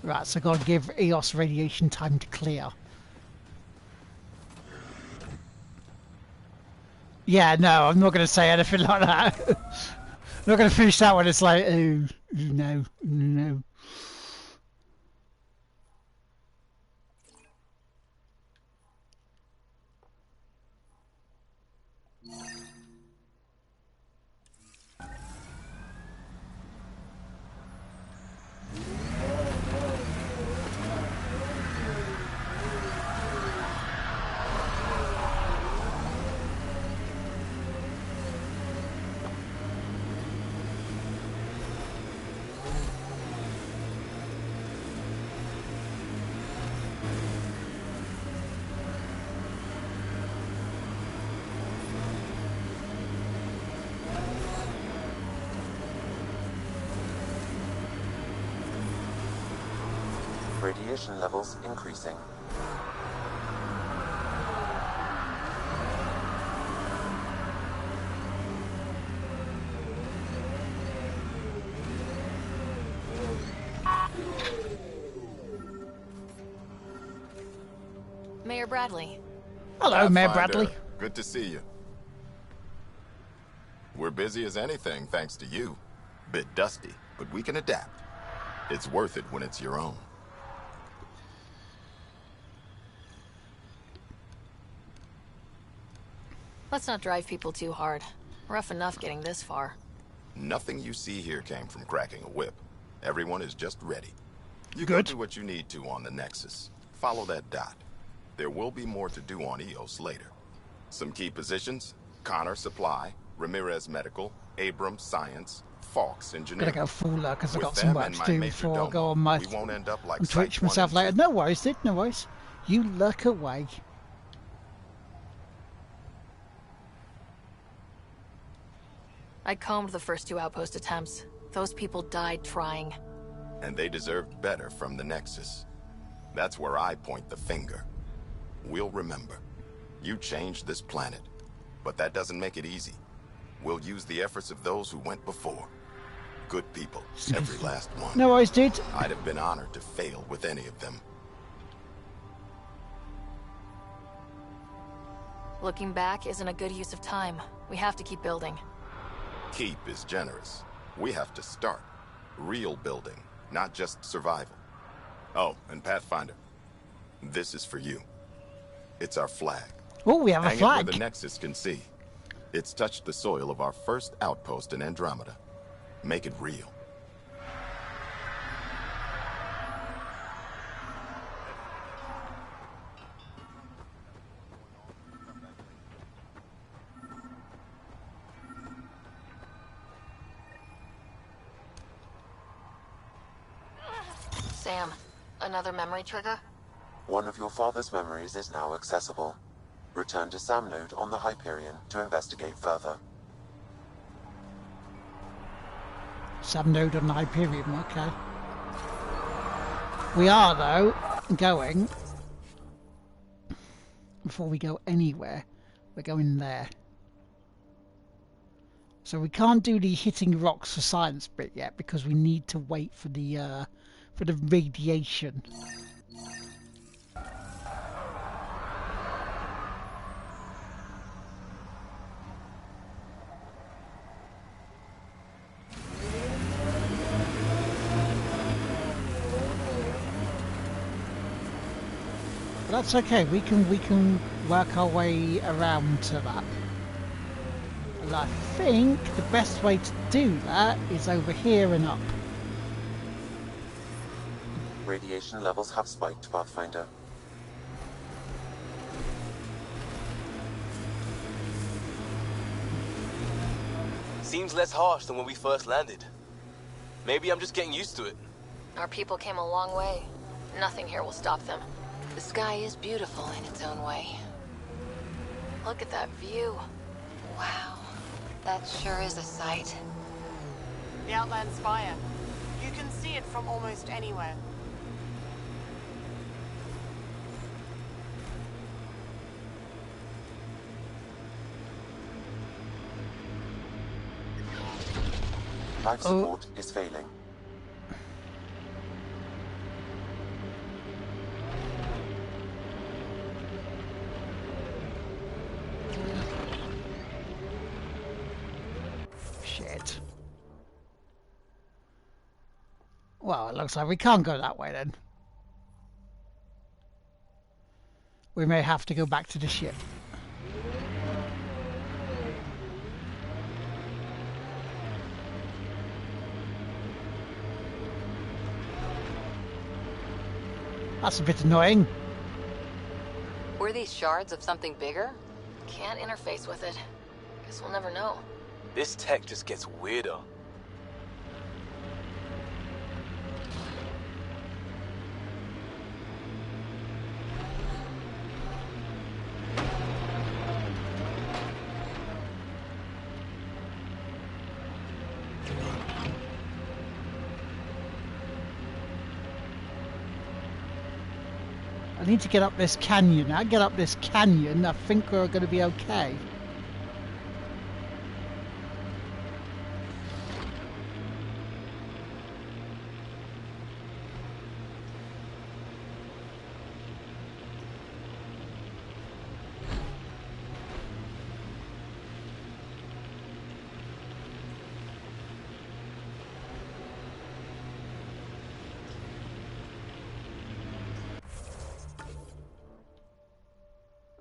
Right, so I've got to give EOS radiation time to clear. Yeah, no, I'm not going to say anything like that. I'm not going to finish that one. It's like, oh, no, no. Radiation levels increasing. Mayor Bradley. Hello, Mayor Bradley. Good to see you. We're busy as anything, thanks to you. Bit dusty, but we can adapt. It's worth it when it's your own. Let's not drive people too hard. Rough enough getting this far. Nothing you see here came from cracking a whip. Everyone is just ready. You Good. can do what you need to on the Nexus. Follow that dot. There will be more to do on EOS later. Some key positions: Connor Supply, Ramirez Medical, Abrams Science, Fawkes Engineering. Gotta go full because I've With got some them work and to my do major before I domo, go on my we won't end up like and Twitch Site 1 myself and later. 2. No worries, dude, no worries. You lurk away. I combed the first 2 outpost attempts. Those people died trying. And they deserved better from the Nexus. That's where I point the finger. We'll remember. You changed this planet. But that doesn't make it easy. We'll use the efforts of those who went before. Good people, every last one. No worries, dude. I'd have been honored to fail with any of them. Looking back isn't a good use of time. We have to keep building. Keep is generous. We have to start. Real building, not just survival. Oh, and Pathfinder, this is for you. It's our flag. Oh, we have a Hang flag. it where the Nexus can see. It's touched the soil of our first outpost in Andromeda. Make it real. Sam, another memory trigger? One of your father's memories is now accessible. Return to Sam node on the Hyperion to investigate further. Sam node on the Hyperion, okay. We are, though, going... Before we go anywhere, we're going there. So we can't do the hitting rocks for science bit yet because we need to wait for the radiation. But that's okay. We can work our way around to that. And I think the best way to do that is over here and up. Radiation levels have spiked, Pathfinder. Seems less harsh than when we first landed. Maybe I'm just getting used to it. Our people came a long way. Nothing here will stop them. The sky is beautiful in its own way. Look at that view. Wow. That sure is a sight. The Outland Spire. You can see it from almost anywhere. Life support is failing. Shit. Well, it looks like we can't go that way then. We may have to go back to the ship. That's a bit annoying. Were these shards of something bigger? Can't interface with it. Guess we'll never know. This tech just gets weirder. I need to get up this canyon. I get up this canyon, I think we're going to be okay.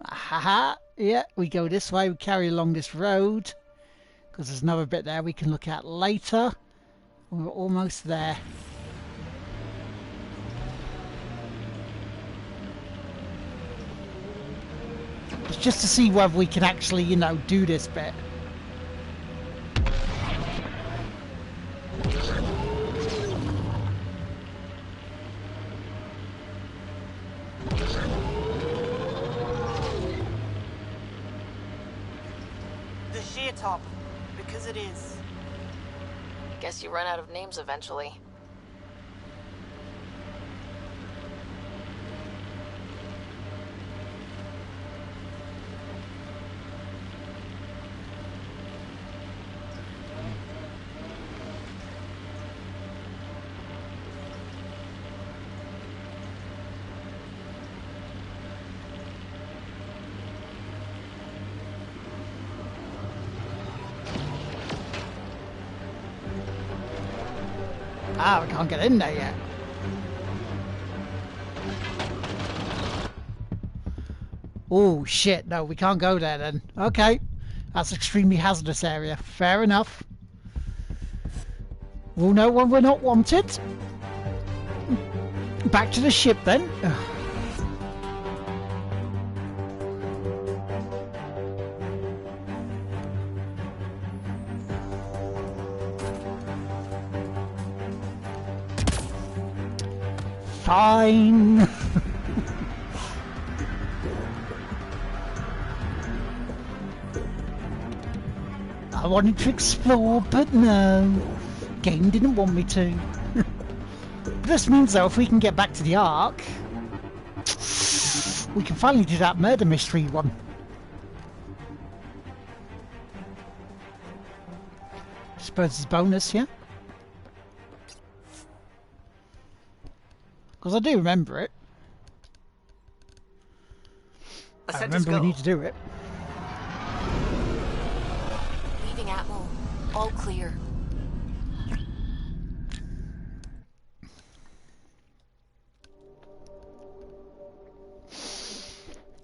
Haha, yeah, we go this way, we carry along this road, because there's another bit there we can look at later. We're almost there. It's just to see whether we can actually, you know, do this bit. Top, because it is. Guess you run out of names eventually. Ah, we can't get in there yet. Oh shit, no, we can't go there then. Okay, that's extremely hazardous area. Fair enough. We'll know when we're not wanted. Back to the ship then. Fine. I wanted to explore, but no. Game didn't want me to. This means, though, if we can get back to the Ark, we can finally do that murder mystery one. I suppose it's a bonus, yeah? Because I do remember it. I remember we need to do it. Leaving Atmo. All clear.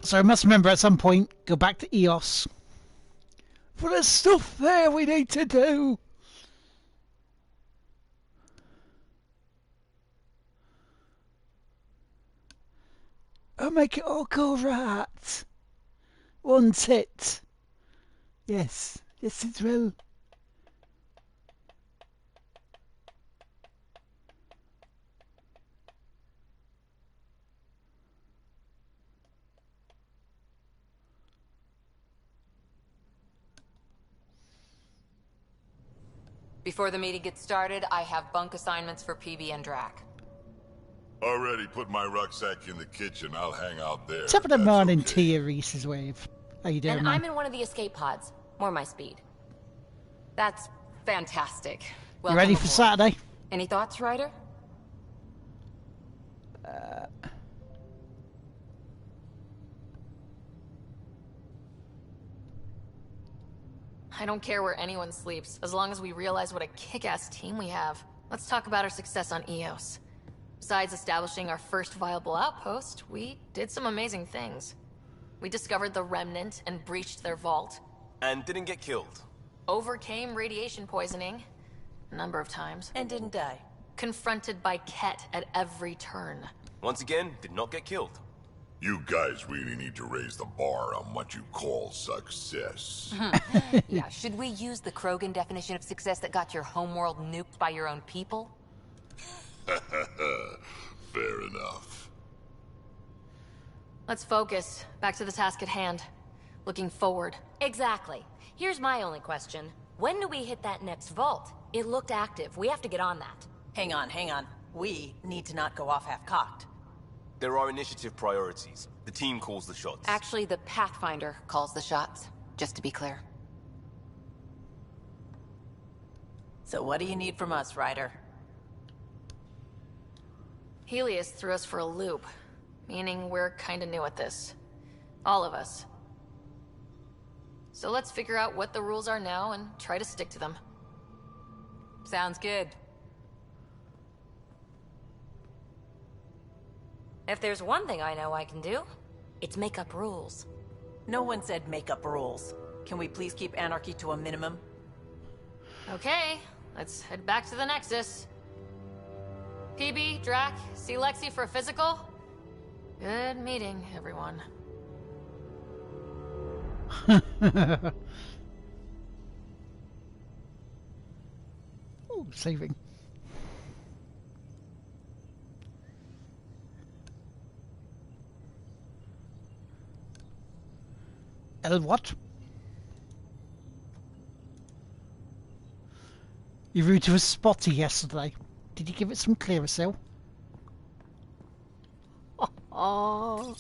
So I must remember at some point, go back to EOS. But there's stuff there we need to do. I'll make it all go right. Won't it? Yes. Yes, it will. Before the meeting gets started, I have bunk assignments for PB and Drac. Already put my rucksack in the kitchen. I'll hang out there. Top of the morning tea, Reese's Wave. How you doing, And man? I'm in one of the escape pods. More my speed. That's fantastic. You ready for Saturday? Any thoughts, Ryder? I don't care where anyone sleeps, as long as we realize what a kick-ass team we have. Let's talk about our success on EOS. Besides establishing our first viable outpost, we did some amazing things. We discovered the Remnant and breached their vault. And didn't get killed. Overcame radiation poisoning a number of times. And didn't die. Confronted by Ket at every turn. Once again, did not get killed. You guys really need to raise the bar on what you call success. Yeah, should we use the Krogan definition of success that got your homeworld nuked by your own people? Fair enough. Let's focus. Back to the task at hand. Looking forward. Exactly. Here's my only question. When do we hit that next vault? It looked active. We have to get on that. Hang on, hang on. We need to not go off half-cocked. There are initiative priorities. The team calls the shots. Actually, the Pathfinder calls the shots, just to be clear. So what do you need from us, Ryder? Helios threw us for a loop, meaning we're kinda new at this. All of us. So let's figure out what the rules are now and try to stick to them. Sounds good. If there's one thing I know I can do, it's make up rules. No one said make up rules. Can we please keep anarchy to a minimum? Okay, let's head back to the Nexus. PB, Drac, see Lexi for a physical? Good meeting, everyone. Oh, saving. What? Your route was spotty yesterday. Did you give it some Clearasil? Oh.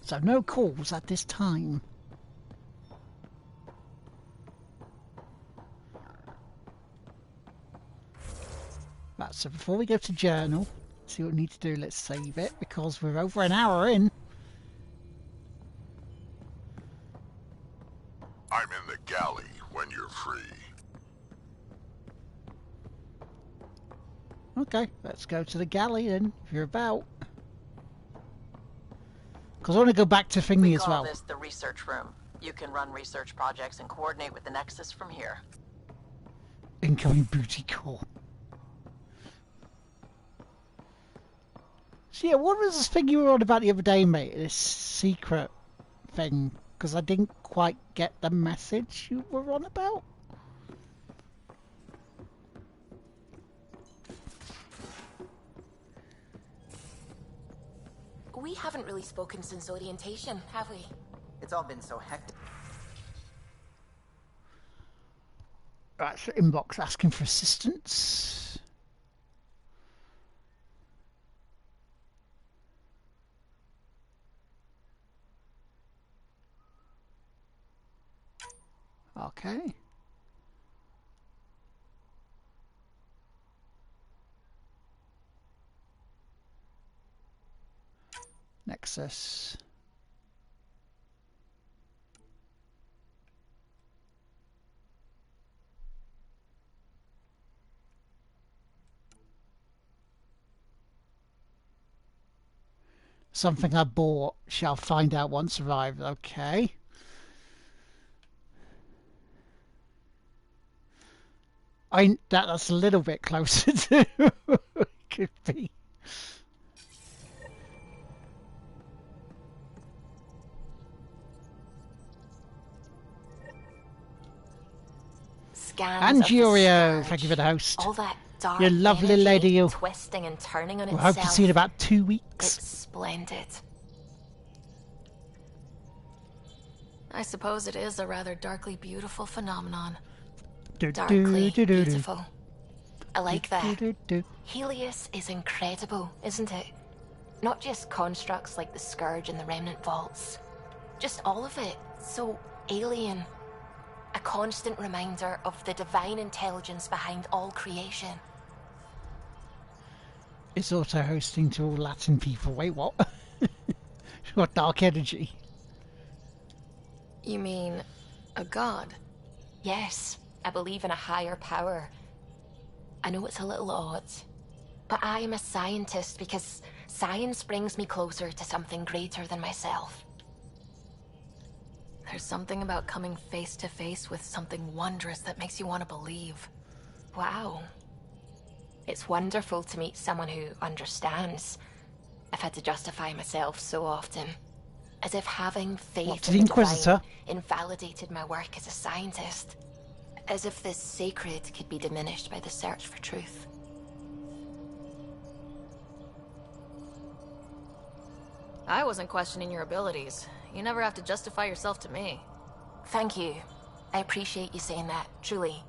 So no calls at this time. Right, so before we go to journal, see what we need to do, let's save it, because we're over an hour in. I'm in the galley when you're free. Okay, let's go to the galley then, if you're about. Because I want to go back to Thingy as well. We call this the research room. You can run research projects and coordinate with the Nexus from here. Incoming booty call. So yeah, what was this thing you were on about the other day, mate? This secret thing? Because I didn't quite get the message you were on about. We haven't really spoken since orientation, have we? It's all been so hectic. Right, so inbox asking for assistance. Okay. Nexus. Something I bought. Shall find out once arrived. Okay. That's a little bit closer to it could be. Scans And of the Yurio, scourge. thank you for the host. All that dark You're a lovely energy lady, you. twisting and turning on We'll itself. hope to see you in about 2 weeks. It's splendid. I suppose it is a rather darkly beautiful phenomenon. Darkly do. beautiful. I like that. Do. Helios is incredible, isn't it? Not just constructs like the Scourge and the Remnant Vaults. Just all of it. So alien. A constant reminder of the divine intelligence behind all creation. It's also hosting to all Latin people. Wait, what? What dark energy? You mean a god? Yes, I believe in a higher power. I know it's a little odd, but I am a scientist because science brings me closer to something greater than myself. There's something about coming face to face with something wondrous that makes you want to believe. Wow. It's wonderful to meet someone who understands. I've had to justify myself so often. As if having faith in the divine invalidated my work as a scientist. As if this sacred could be diminished by the search for truth. I wasn't questioning your abilities. You never have to justify yourself to me. Thank you. I appreciate you saying that, truly.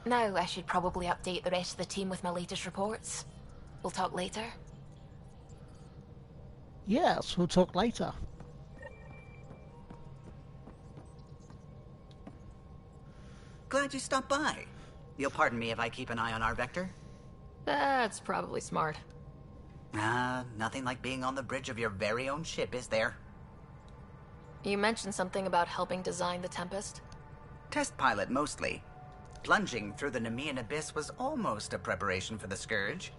Now I should probably update the rest of the team with my latest reports. We'll talk later. Yes, we'll talk later. Glad you stopped by. You'll pardon me if I keep an eye on our vector? That's probably smart. Nothing like being on the bridge of your very own ship, is there? You mentioned something about helping design the Tempest? Test pilot, mostly. Plunging through the Nemean abyss was almost a preparation for the Scourge.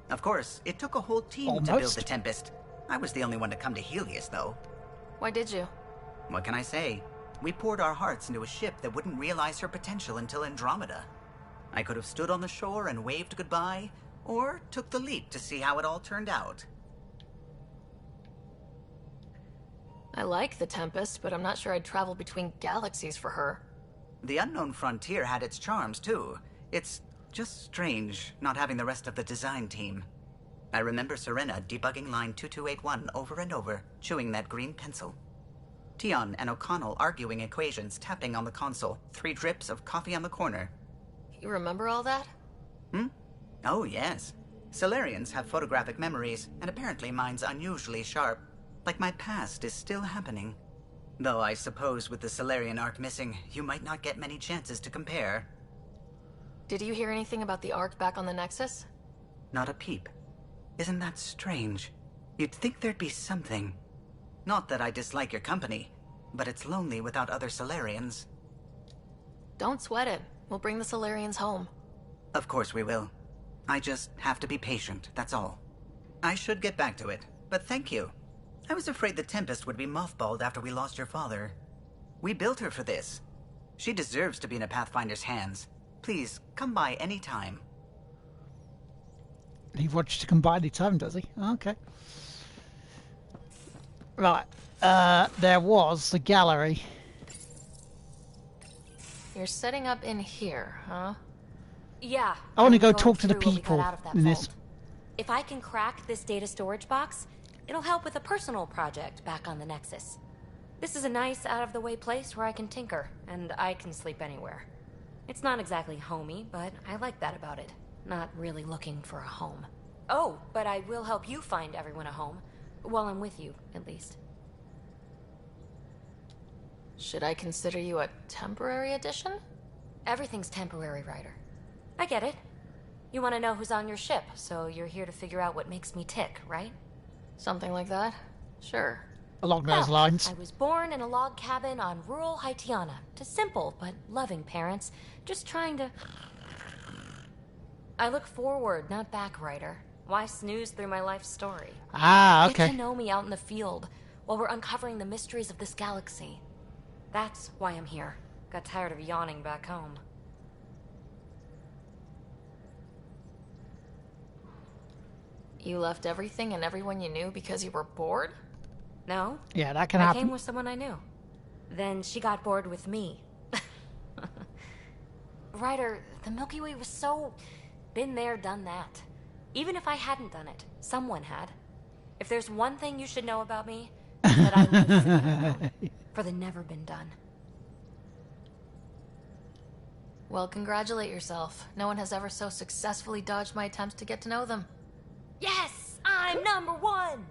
Of course, it took a whole team to build the Tempest. I was the only one to come to Helios, though. Why did you? What can I say? We poured our hearts into a ship that wouldn't realize her potential until Andromeda. I could have stood on the shore and waved goodbye, or took the leap to see how it all turned out. I like the Tempest, but I'm not sure I'd travel between galaxies for her. The unknown frontier had its charms, too. It's just strange not having the rest of the design team. I remember Serena debugging line 2281 over and over, chewing that green pencil. Tion and O'Connell arguing equations, tapping on the console, 3 drips of coffee on the corner. You remember all that? Oh, yes. Solarians have photographic memories, and apparently mine's unusually sharp. Like my past is still happening. Though I suppose with the Solarian arc missing, you might not get many chances to compare. Did you hear anything about the arc back on the Nexus? Not a peep. Isn't that strange? You'd think there'd be something. Not that I dislike your company, but it's lonely without other Solarians. Don't sweat it. We'll bring the Solarians home. Of course we will. I just have to be patient, that's all. I should get back to it, but thank you. I was afraid the Tempest would be mothballed after we lost your father. We built her for this. She deserves to be in a Pathfinder's hands. Please, come by any time. He wants you to come by any time, does he? Okay. Right. There was the gallery. You're setting up in here, huh? Yeah. I want to I'm go going talk to the through what we got people out of that in this. vault. If I can crack this data storage box, it'll help with a personal project back on the Nexus. This is a nice, out-of-the-way place where I can tinker, and I can sleep anywhere. It's not exactly homey, but I like that about it. Not really looking for a home. Oh, but I will help you find everyone a home. While I'm with you, at least. Should I consider you a temporary addition? Everything's temporary, Ryder. I get it. You want to know who's on your ship, so you're here to figure out what makes me tick, right? Something like that? Sure. Along those lines. I was born in a log cabin on rural Haitiana to simple but loving parents, just trying to... I look forward, not back, Ryder. Why snooze through my life story? Ah, okay. Get to know me out in the field while we're uncovering the mysteries of this galaxy. That's why I'm here. Got tired of yawning back home. You left everything and everyone you knew because you were bored? No. Yeah, that can I happen. came with someone I knew. Then she got bored with me. Ryder, the Milky Way was so... been there, done that. Even if I hadn't done it, someone had. If there's one thing you should know about me, it's that I live for the unknown, for the never been done. Well, congratulate yourself. No one has ever so successfully dodged my attempts to get to know them. Yes! I'm number one!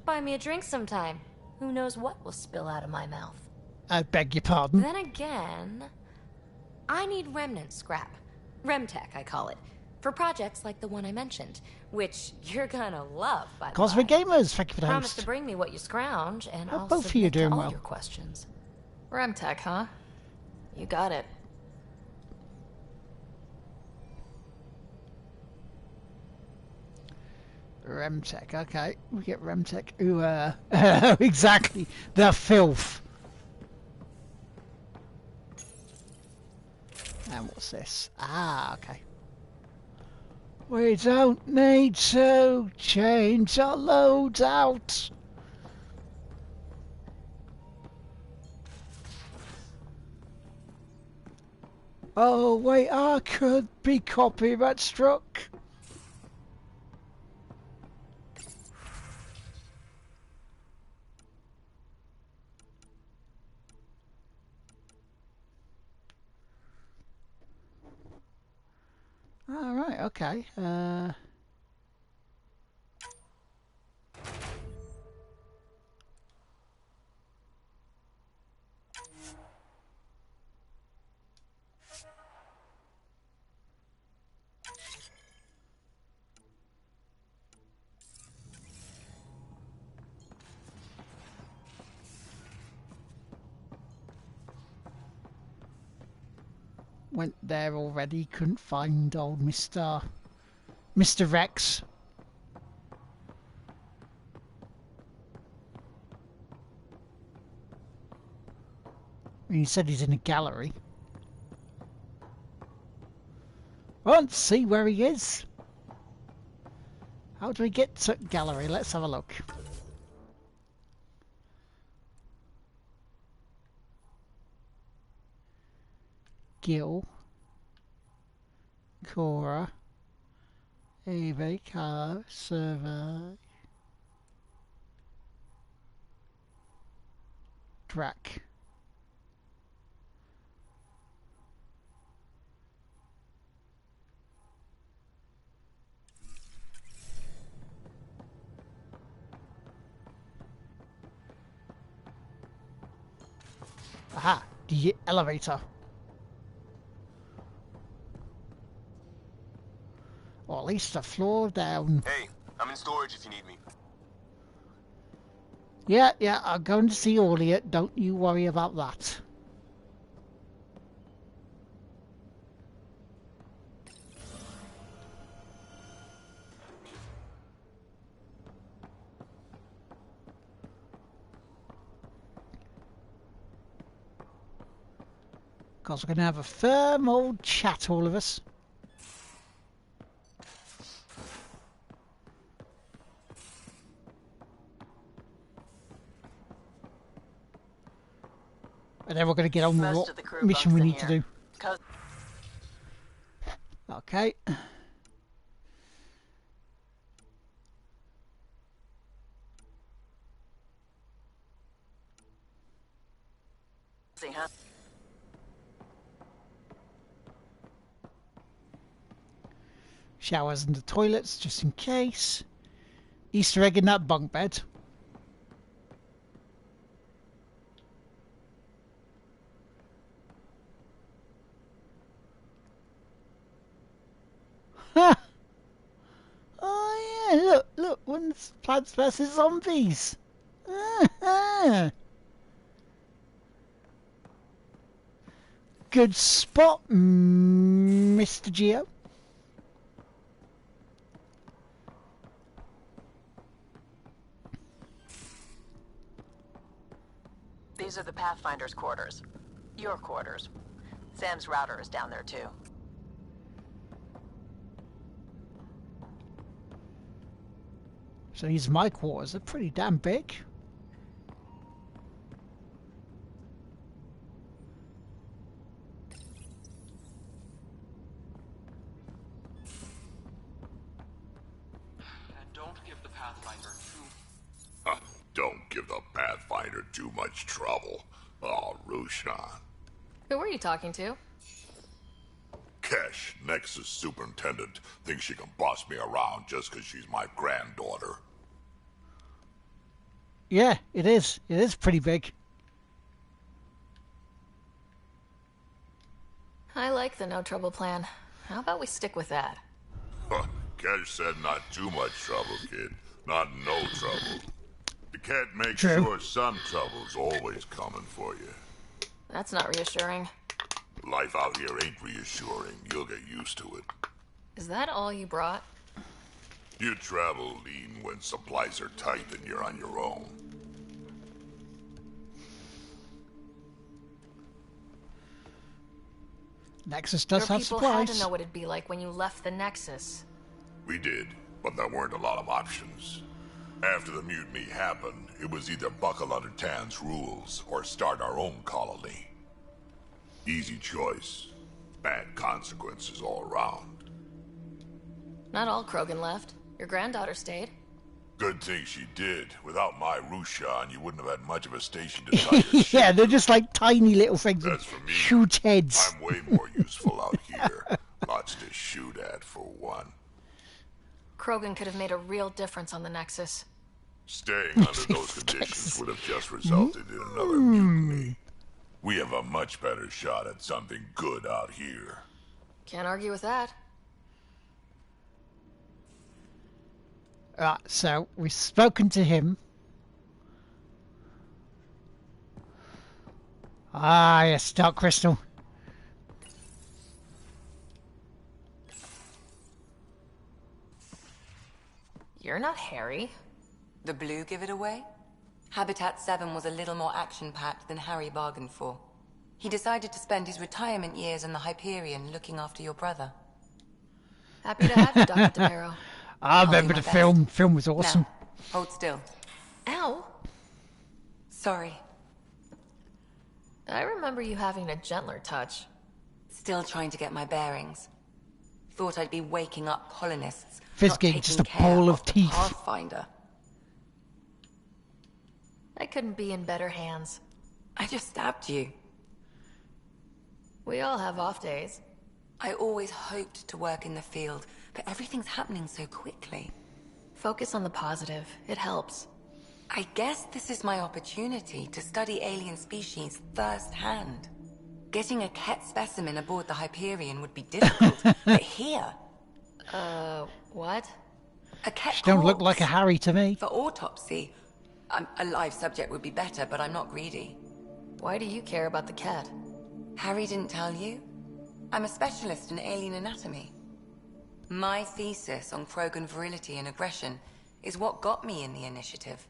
Buy me a drink sometime. Who knows what will spill out of my mouth. I beg your pardon. Then again, I need remnant scrap. Remtech, I call it. For projects like the one I mentioned, which you're gonna love, by the way. Cosmic Gamers, thank you for the Promise host. to bring me what you scrounge, and I'll both of you submit to doing all well. your questions. Remtech, huh? You got it. Remtech, okay. We get Remtech. Ooh, exactly. The filth. And what's this? Ah, okay. We don't need to change our loadout. Oh, wait, I could be copyright struck. All right, okay. Went there already, couldn't find old Mr. Rex. He said he's in a gallery. Well, let's see where he is. How do we get to gallery? Let's have a look. Gil, Cora, Evie, Car, Survey, Drac. Aha, the elevator. Or at least a floor down. Hey, I'm in storage if you need me. Yeah, I'm going to see Elliot. Don't you worry about that. Because we're going to have a firm old chat, all of us. And then we're going to get on with what mission we need to do. Okay. Showers and the toilets, just in case. Easter egg in that bunk bed. Ha! Oh yeah, look, one's Plants vs Zombies. Good spot, Mr. Geo. These are the Pathfinder's quarters. Your quarters. Sam's router is down there too. So these my quarters are pretty damn big. And don't give the Pathfinder Don't give the Pathfinder too much trouble. Oh, Rushan. Who were you talking to? Kesh, Nexus Superintendent, thinks she can boss me around just because she's my granddaughter. Yeah, it is. It is pretty big. I like the no trouble plan. How about we stick with that? Kesh said not too much trouble, kid. Not no trouble. You can't make True. sure some trouble's always coming for you. That's not reassuring. Life out here ain't reassuring. You'll get used to it. Is that all you brought? You travel lean when supplies are tight and you're on your own. Nexus does Your have people had supplies. to know what it'd be like when you left the Nexus. We did, but there weren't a lot of options. After the mutiny happened, it was either buckle under Tan's rules or start our own colony. Easy choice. Bad consequences all around. Not all Krogan left. Your granddaughter stayed. Good thing she did. Without my Rushan, you wouldn't have had much of a station to tie your Yeah, they're just like tiny little things with That's for me. huge heads. I'm way more useful out here. Lots to shoot at, for one. Krogan could have made a real difference on the Nexus. Staying under those conditions would have just resulted in another mutiny. We have a much better shot at something good out here. Can't argue with that. So we've spoken to him. Ah, yes, Dark Crystal. You're not Harry. The blue give it away? Habitat 7 was a little more action-packed than Harry bargained for. He decided to spend his retirement years in the Hyperion looking after your brother. Happy to have you, Dr. DeMero. I remember the film. Film was awesome. Now, hold still. Ow. Sorry. I remember you having a gentler touch. Still trying to get my bearings. Thought I'd be waking up colonists. Fizzgate, just a ball of teeth. Pathfinder. I couldn't be in better hands. I just stabbed you. We all have off days. I always hoped to work in the field, but everything's happening so quickly. Focus on the positive. It helps. I guess this is my opportunity to study alien species firsthand. Getting a Ket specimen aboard the Hyperion would be difficult, but here... what? A Ket She don't look corpse. like a Harry to me. For autopsy, a live subject would be better, but I'm not greedy. Why do you care about the cat? Harry didn't tell you? I'm a specialist in alien anatomy. My thesis on Krogan virility and aggression is what got me in the initiative.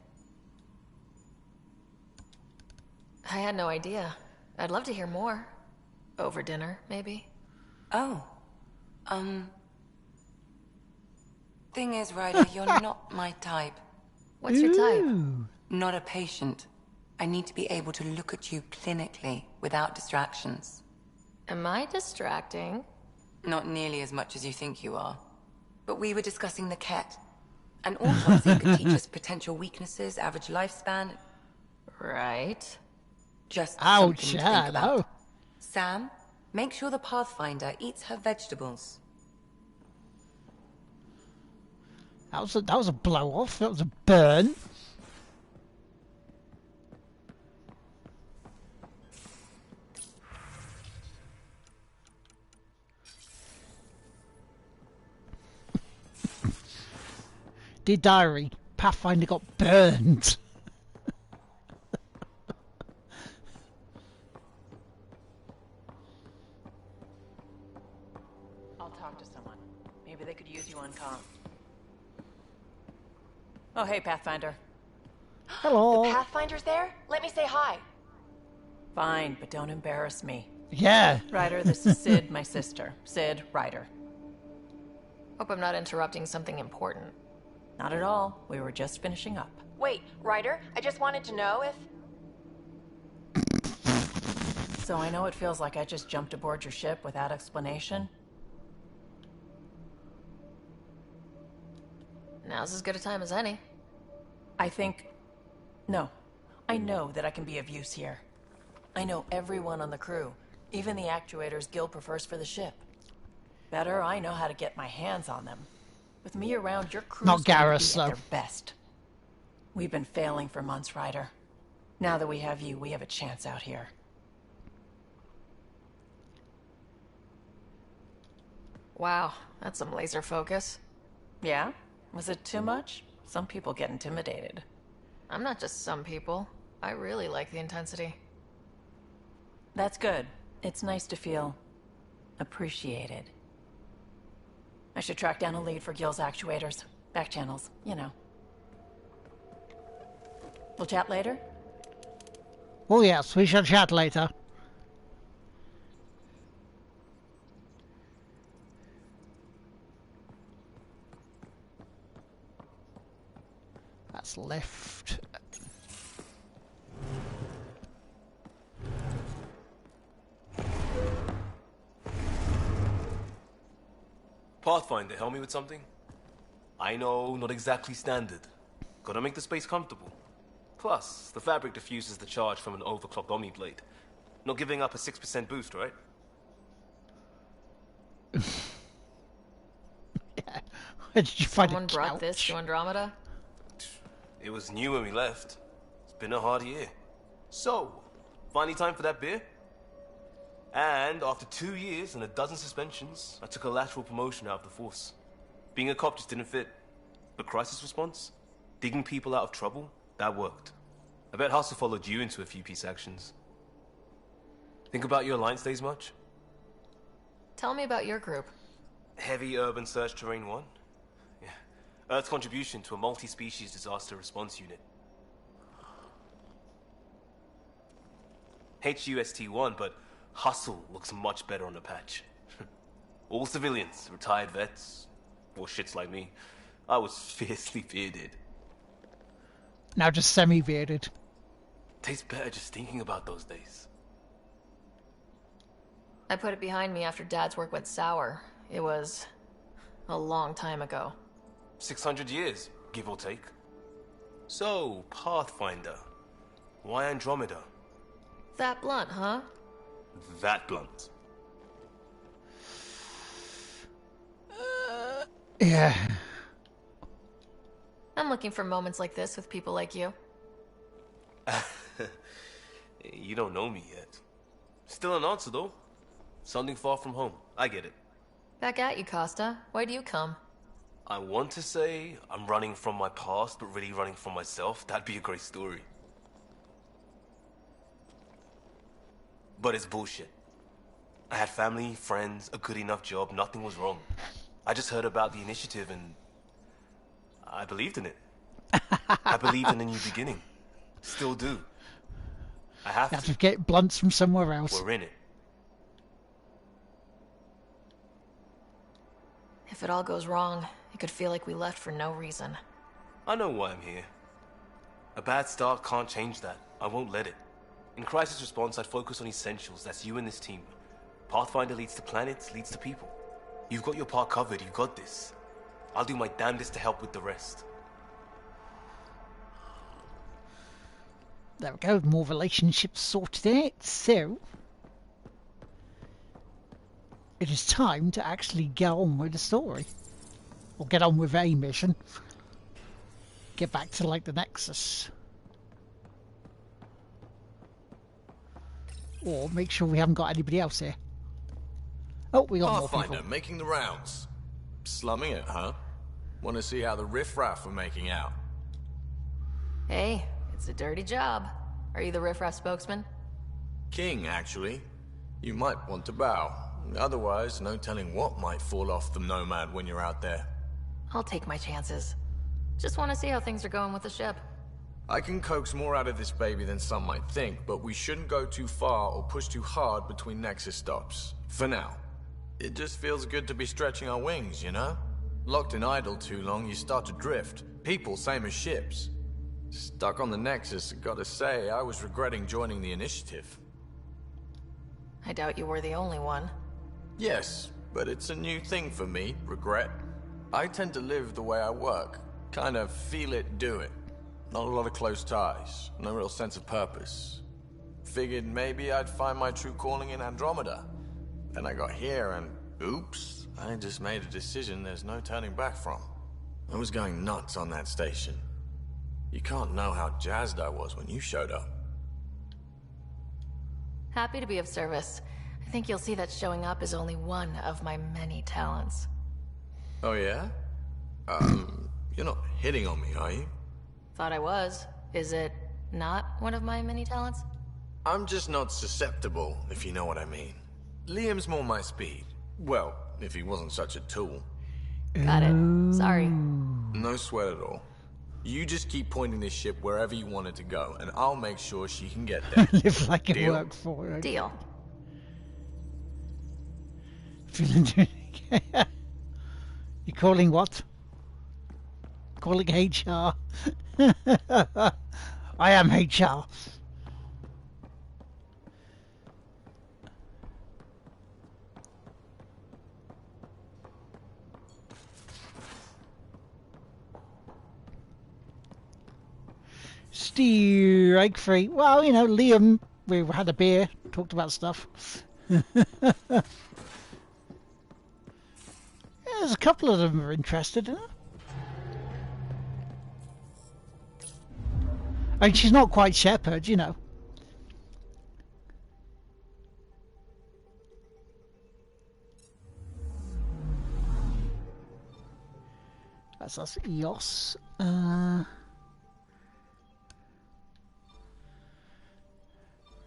I had no idea. I'd love to hear more. Over dinner, maybe? Oh. Thing is, Ryder, you're not my type. What's your type? Not a patient. I need to be able to look at you clinically without distractions. Am I distracting? Not nearly as much as you think you are. But we were discussing the Ket. An autopsy could teach us potential weaknesses, average lifespan. Right. Just Ouch, something to yeah, think about. no. Sam, make sure the Pathfinder eats her vegetables. That was a blow off. That was a burn. Dear Diary, Pathfinder got burned. I'll talk to someone. Maybe they could use you on comm. Oh, hey, Pathfinder. Hello. The Pathfinder's there? Let me say hi. Fine, but don't embarrass me. Yeah. Ryder, this is Sid, my sister. Sid, Ryder. Hope I'm not interrupting something important. Not at all. We were just finishing up. Wait, Ryder, I just wanted to know if... So I know it feels like I just jumped aboard your ship without explanation. Now's as good a time as any. No. I know that I can be of use here. I know everyone on the crew, even the actuators Gil prefers for the ship. Better, I know how to get my hands on them. With me around, your crew's Not Garrus, at though. their best. We've been failing for months, Ryder. Now that we have you, we have a chance out here. Wow, that's some laser focus. Yeah? Was it too much? Some people get intimidated. I'm not just some people. I really like the intensity. That's good. It's nice to feel appreciated. I should track down a lead for Gil's actuators. Back channels, you know. We'll chat later? Oh yes, we shall chat later. That's left. Pathfinder, help me with something? I know, not exactly standard. Gotta make the space comfortable. Plus, the fabric diffuses the charge from an overclocked Omni blade. Not giving up a 6% boost, right? Yeah. Where did you find Someone a brought couch? this to Andromeda? It was new when we left. It's been a hard year. So, finally time for that beer? And after 2 years and a dozen suspensions, I took a lateral promotion out of the force. Being a cop just didn't fit. But crisis response? Digging people out of trouble? That worked. I bet Hustle followed you into a few peace actions. Think about your Alliance days much? Tell me about your group. Heavy Urban Search Terrain 1? Yeah. Earth's contribution to a multi-species disaster response unit. HUST-1, but Hustle looks much better on the patch. All civilians, retired vets, or shits like me. I was fiercely bearded. Now just semi-bearded. Tastes better just thinking about those days. I put it behind me after Dad's work went sour. It was a long time ago. 600 years, give or take. So, Pathfinder. Why Andromeda? That blunt, huh? That blunt. Yeah. I'm looking for moments like this with people like you. You don't know me yet. Still an answer, though. Something far from home. I get it. Back at you, Costa. Why do you come? I want to say I'm running from my past, but really running from myself. That'd be a great story. But it's bullshit. I had family, friends, a good enough job, nothing was wrong. I just heard about the initiative and I believed in it. I believed in a new beginning. Still do. I have You have to get blunts from somewhere else. We're in it. If it all goes wrong, it could feel like we left for no reason. I know why I'm here. A bad start can't change that. I won't let it. In crisis response, I'd focus on essentials. That's you and this team. Pathfinder leads to planets, leads to people. You've got your part covered. You've got this. I'll do my damnedest to help with the rest. There we go, more relationships sorted out. So, it is time to actually get on with the story. Or get on with a mission. get back to like the Nexus. Or make sure we haven't got anybody else here. Oh, we got more people. Pathfinder making the rounds. Slumming it, huh? Want to see how the riffraff are making out? Hey, it's a dirty job. Are you the riffraff spokesman? King, actually. You might want to bow. Otherwise, no telling what might fall off the Nomad when you're out there. I'll take my chances. Just want to see how things are going with the ship. I can coax more out of this baby than some might think, but we shouldn't go too far or push too hard between Nexus stops. For now. It just feels good to be stretching our wings, you know? Locked in idle too long, you start to drift. People, same as ships. Stuck on the Nexus, gotta say, I was regretting joining the Initiative. I doubt you were the only one. Yes, but it's a new thing for me, regret. I tend to live the way I work. Kind of feel it, do it. Not a lot of close ties, no real sense of purpose. Figured maybe I'd find my true calling in Andromeda. Then I got here and, oops, I just made a decision there's no turning back from. I was going nuts on that station. You can't know how jazzed I was when you showed up. Happy to be of service. I think you'll see that showing up is only one of my many talents. Oh yeah? You're not hitting on me, are you? Thought I was. Is it not one of my many talents? I'm just not susceptible, if you know what I mean. Liam's more my speed. Well, if he wasn't such a tool. Got it. Sorry. No sweat at all. You just keep pointing this ship wherever you want it to go, and I'll make sure she can get there. Live like it worked for her. Deal. You calling what? Calling HR? I am HR. Strike free. Well, you know, Liam, we had a beer, talked about stuff. There's a couple of them are interested in her. I mean, she's not quite Shepherd, you know. That's us, EOS.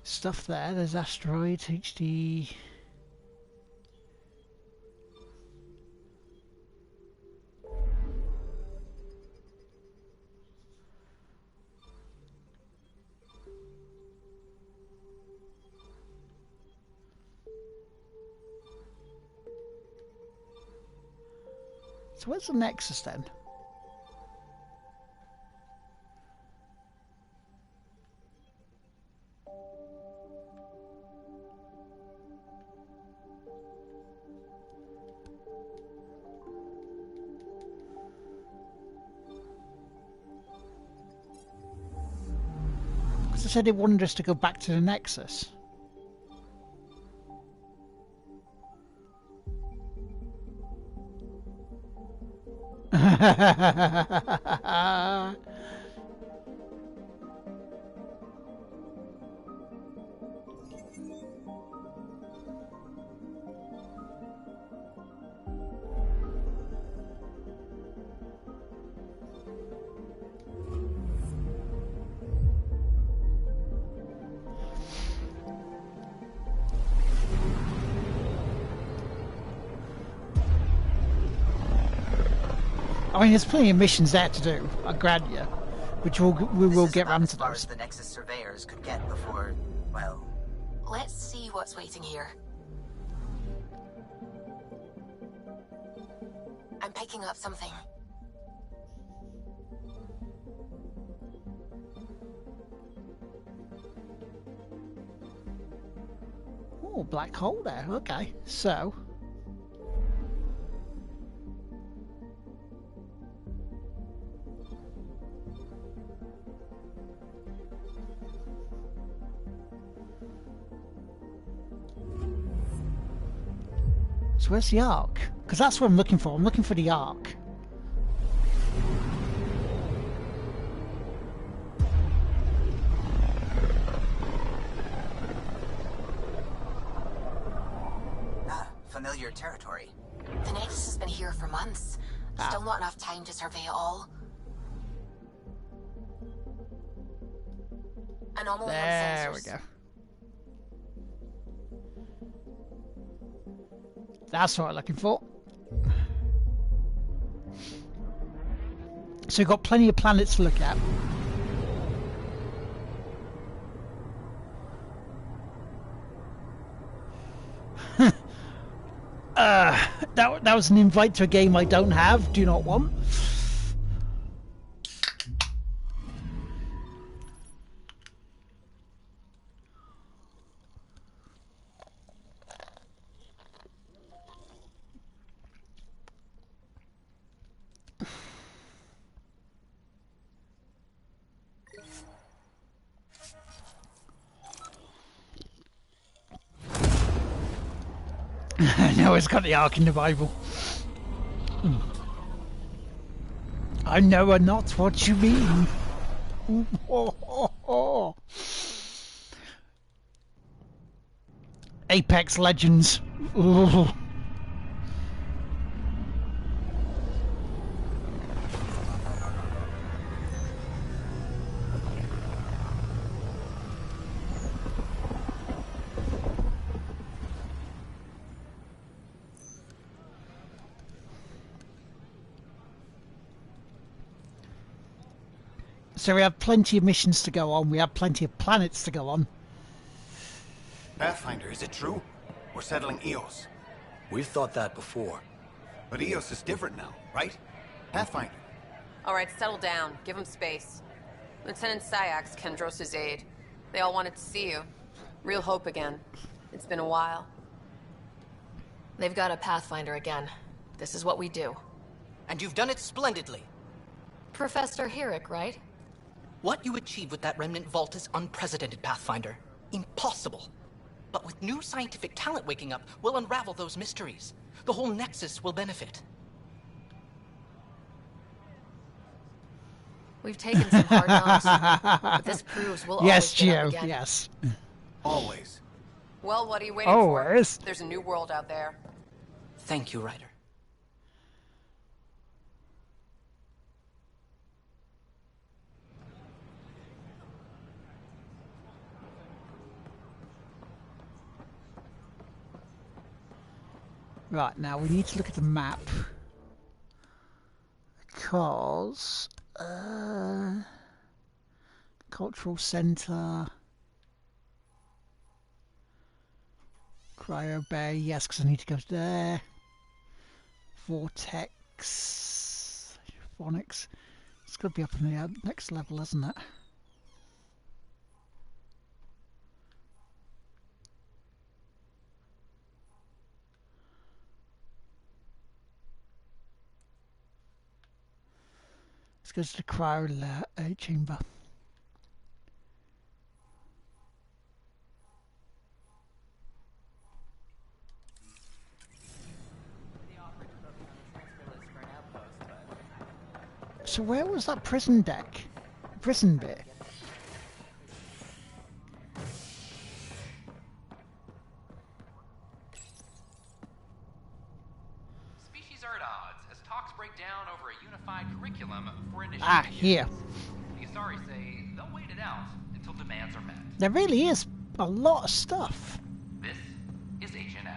Stuff there. There's asteroids, HD. So where's the Nexus then? Because I said it wanted us to go back to the Nexus. I mean, there's plenty of missions there to do, I grant you, which we will get round to those. As far as the Nexus surveyors could get before, well... Let's see what's waiting here. I'm picking up something. Oh, black hole there, okay, so... So where's the Ark? Because that's what I'm looking for. I'm looking for the Ark. unfamiliar territory. The Nexus has been here for months. Still not enough time to survey it all. Anomaly on sensors. There we go. That's what I'm looking for. So we've got plenty of planets to look at. That was an invite to a game I don't have, do not want. No, it's got the Ark in the Bible. I know not what you mean. Apex Legends. Ooh. So we have plenty of missions to go on, we have plenty of planets to go on. Pathfinder, is it true? We're settling Eos. We've thought that before. But Eos is different now, right? Pathfinder. Alright, settle down. Give him space. Lieutenant Syax, Kendros' aide. They all wanted to see you. Real hope again. It's been a while. They've got a Pathfinder again. This is what we do. And you've done it splendidly. Professor Herrick, right? What you achieved with that remnant vault is unprecedented, Pathfinder. Impossible. But with new scientific talent waking up, we'll unravel those mysteries. The whole Nexus will benefit. We've taken some hard knocks, but this proves we'll always get up again. Yes. Always. Well, what are you waiting for? Always. There's a new world out there. Thank you, Ryder. Right, now we need to look at the map. Because... Cultural Centre... Cryo Bay, yes, because I need to go there. Vortex... Phonics... It's got to be up in the next level, isn't it? Let's go to the cryo chamber. So where was that prison deck? Prison bit? Species are at odds as talks break down over a unified curriculum for initial here. The Asari say they'll wait it out until demands are met. There really is a lot of stuff. This is HNS.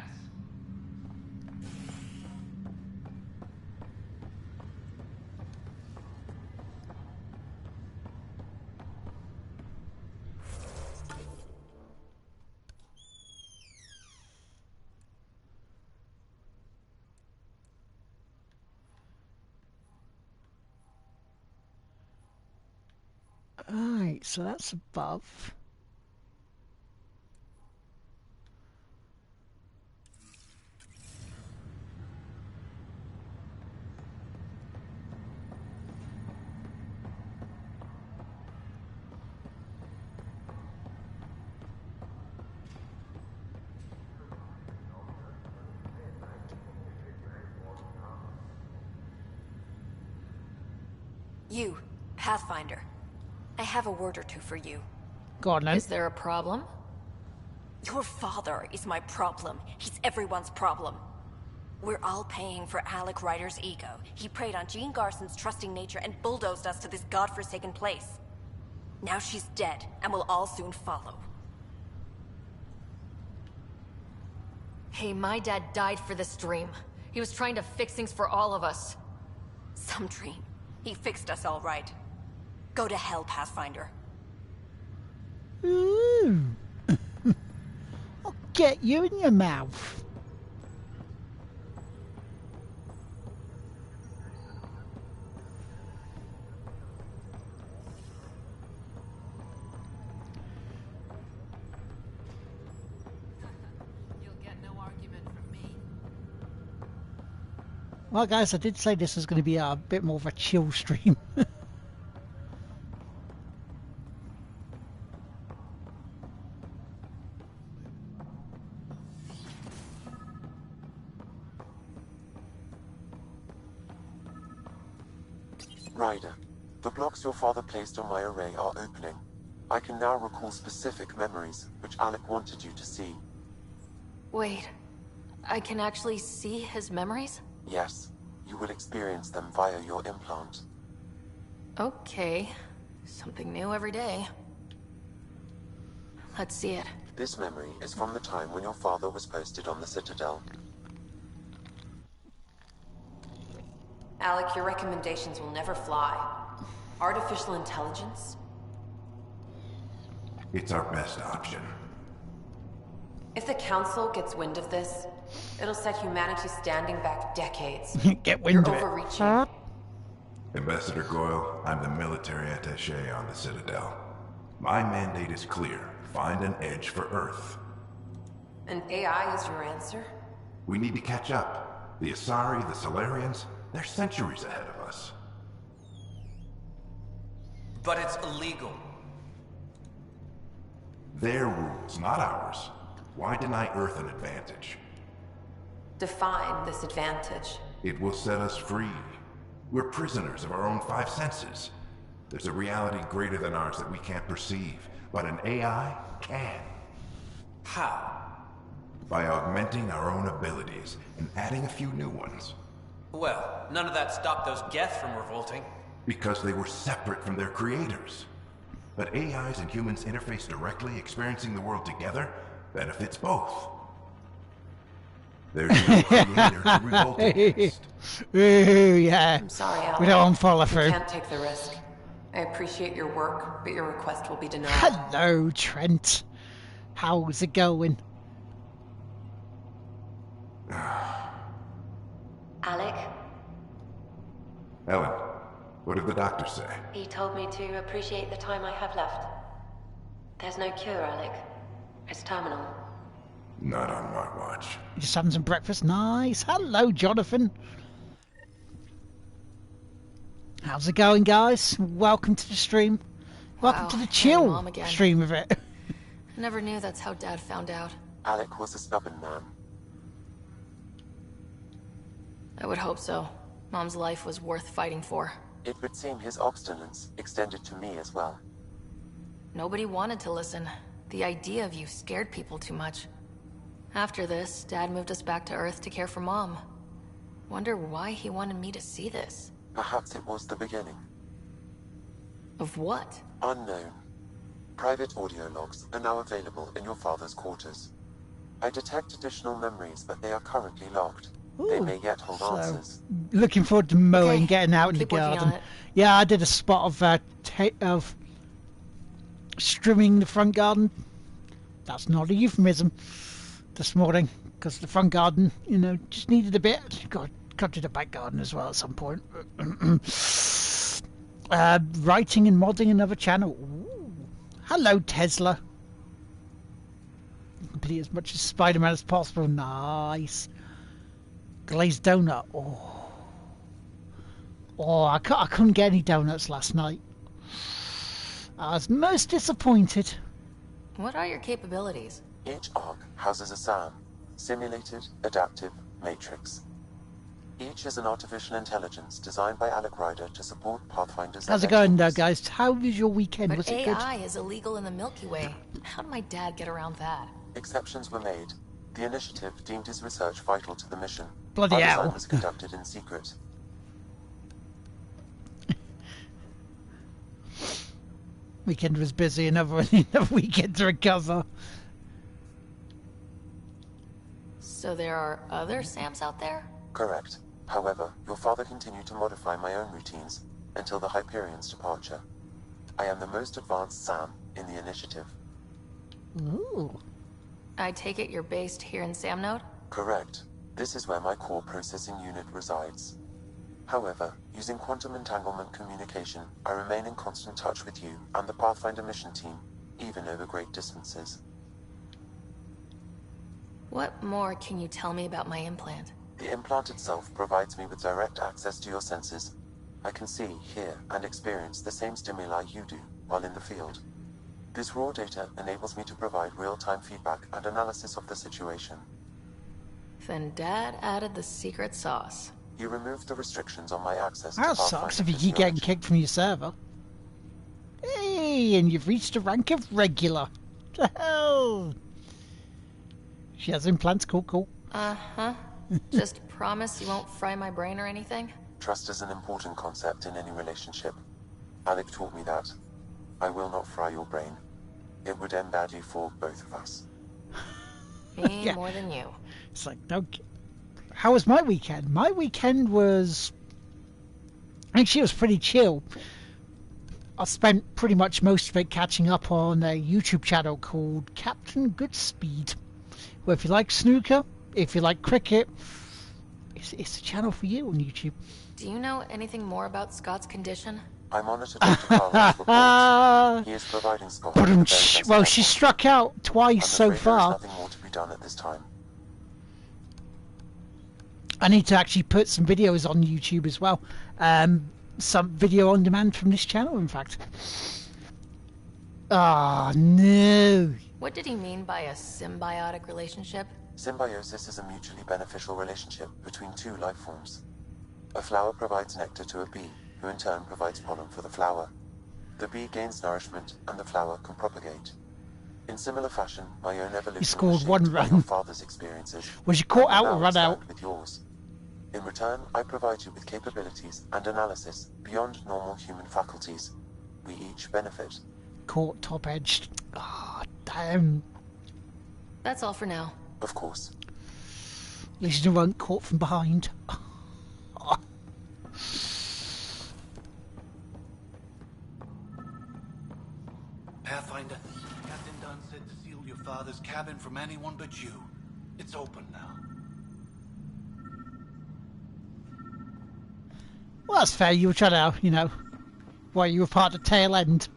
Right, so that's above. You, Pathfinder. I have a word or two for you. Go on, then. Is there a problem? Your father is my problem. He's everyone's problem. We're all paying for Alec Ryder's ego. He preyed on Jean Garson's trusting nature and bulldozed us to this godforsaken place. Now she's dead, and we'll all soon follow. Hey, my dad died for this dream. He was trying to fix things for all of us. Some dream. He fixed us all right. Go to hell, Pathfinder. Ooh. I'll get you in your mouth. Well, guys, I did say this was going to be a bit more of a chill stream. Ryder, the blocks your father placed on my array are opening. I can now recall specific memories, which Alec wanted you to see. Wait, I can actually see his memories? Yes, you will experience them via your implant. Okay, something new every day. Let's see it. This memory is from the time when your father was posted on the Citadel. Alec, your recommendations will never fly. Artificial intelligence? It's our best option. If the Council gets wind of this, it'll set humanity standing back decades. Get wind You're of it. overreaching. Ambassador Goyle, I'm the military attaché on the Citadel. My mandate is clear. Find an edge for Earth. And AI is your answer? We need to catch up. The Asari, the Solarians, they're centuries ahead of us. But it's illegal. Their rules, not ours. Why deny Earth an advantage? Define this advantage. It will set us free. We're prisoners of our own five senses. There's a reality greater than ours that we can't perceive, but an AI can. How? By augmenting our own abilities and adding a few new ones. Well, none of that stopped those Geth from revolting. Because they were separate from their creators. But AIs and humans interface directly, experiencing the world together, benefits both. There's no creator to revolt against. Ooh, yeah. I'm sorry, Alec. We don't want to follow You through. can't take the risk. I appreciate your work, but your request will be denied. Hello, Trent. How's it going? Alec, Ellen, what did the doctor say? he told me to appreciate the time I have left. There's no cure, Alec. It's terminal. Not on my watch. Just having some breakfast. Nice. Hello, Jonathan. How's it going, guys? Welcome to the stream. Welcome Wow, to the and chill Mom again. stream of it. I never knew that's how Dad found out. Alec was a stubborn man. I would hope so. Mom's life was worth fighting for. It would seem his obstinance extended to me as well. Nobody wanted to listen. The idea of you scared people too much. After this, Dad moved us back to Earth to care for Mom. Wonder why he wanted me to see this. Perhaps it was the beginning. Of what? Unknown. Private audio logs are now available in your father's quarters. I detect additional memories, but they are currently logged. They Ooh, may yet hold so, answers. looking forward to mowing, Okay, getting out in the keep working on garden. it. Yeah, I did a spot of trimming the front garden. That's not a euphemism. This morning, because the front garden, you know, just needed a bit. Got to the back garden as well at some point. Writing and modding another channel. Ooh. Hello, Tesla. Complete as much as Spider-Man as possible. Nice. Glazed donut. Oh, I couldn't get any donuts last night. I was most disappointed. What are your capabilities? Each arc houses a SAM, Simulated Adaptive Matrix. Each is an artificial intelligence designed by Alec Ryder to support Pathfinder's... How's it going, guys? How was your weekend? But Was it good? AI is illegal in the Milky Way. How did my dad get around that? Exceptions were made. The Initiative deemed his research vital to the mission. Bloody Our hell. design was conducted in secret. Weekend was busy, another weekend to recover. So there are other Sams out there? Correct. However, your father continued to modify my own routines until the Hyperion's departure. I am the most advanced Sam in the Initiative. Ooh. I take it you're based here in Samnode? Correct. This is where my core processing unit resides. However, using quantum entanglement communication, I remain in constant touch with you and the Pathfinder mission team, even over great distances. What more can you tell me about my implant? The implant itself provides me with direct access to your senses. I can see, hear, and experience the same stimuli you do while in the field. This raw data enables me to provide real-time feedback and analysis of the situation. Then Dad added the secret sauce. You removed the restrictions on my access to That Pathfinder sucks if you keep getting kicked from your server. Hey, and you've reached the rank of regular. The hell? She has implants, cool. Uh-huh. Just promise you won't fry my brain or anything? Trust is an important concept in any relationship. Alec taught me that. I will not fry your brain. It would end badly for both of us. Me Yeah. more than you. It's like, no. How was my weekend? My weekend was... actually, it was pretty chill. I spent pretty much most of it catching up on a YouTube channel called Captain Goodspeed. Where if you like snooker, if you like cricket, it's a channel for you on YouTube. Do you know anything more about Scott's condition? I monitor Dr. Carlisle's reports. He is providing Scott with the very best Well, she struck out twice so I'm afraid far. there is nothing more to be done at this time. I need to actually put some videos on YouTube as well. Some video on demand from this channel, in fact. Ah, no. What did he mean by a symbiotic relationship? Symbiosis is a mutually beneficial relationship between two life forms. A flower provides nectar to a bee, who in turn provides pollen for the flower. The bee gains nourishment, and the flower can propagate. In similar fashion, my own evolution scored was shaped one by run. your father's experiences. Was you caught and out will or now run out? expand with yours. In return, I provide you with capabilities and analysis beyond normal human faculties. We each benefit. Caught top-edged. Ah, damn. That's all for now. Of course. At least you weren't caught from behind. Pathfinder, Captain Dunn said to seal your father's cabin from anyone but you. It's open now. Well, that's fair. You were trying to, while you were part of the tail end.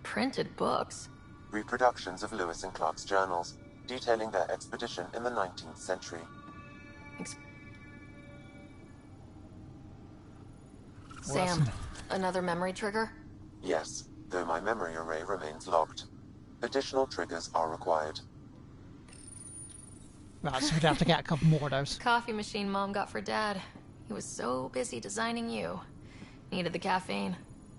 Printed books? Reproductions of Lewis and Clark's journals, detailing their expedition in the 19th century. Sam, another memory trigger? Yes, though my memory array remains locked. Additional triggers are required. Right, so we'd have to get a couple more of those. Coffee machine Mom got for Dad. He was so busy designing you. Needed the caffeine.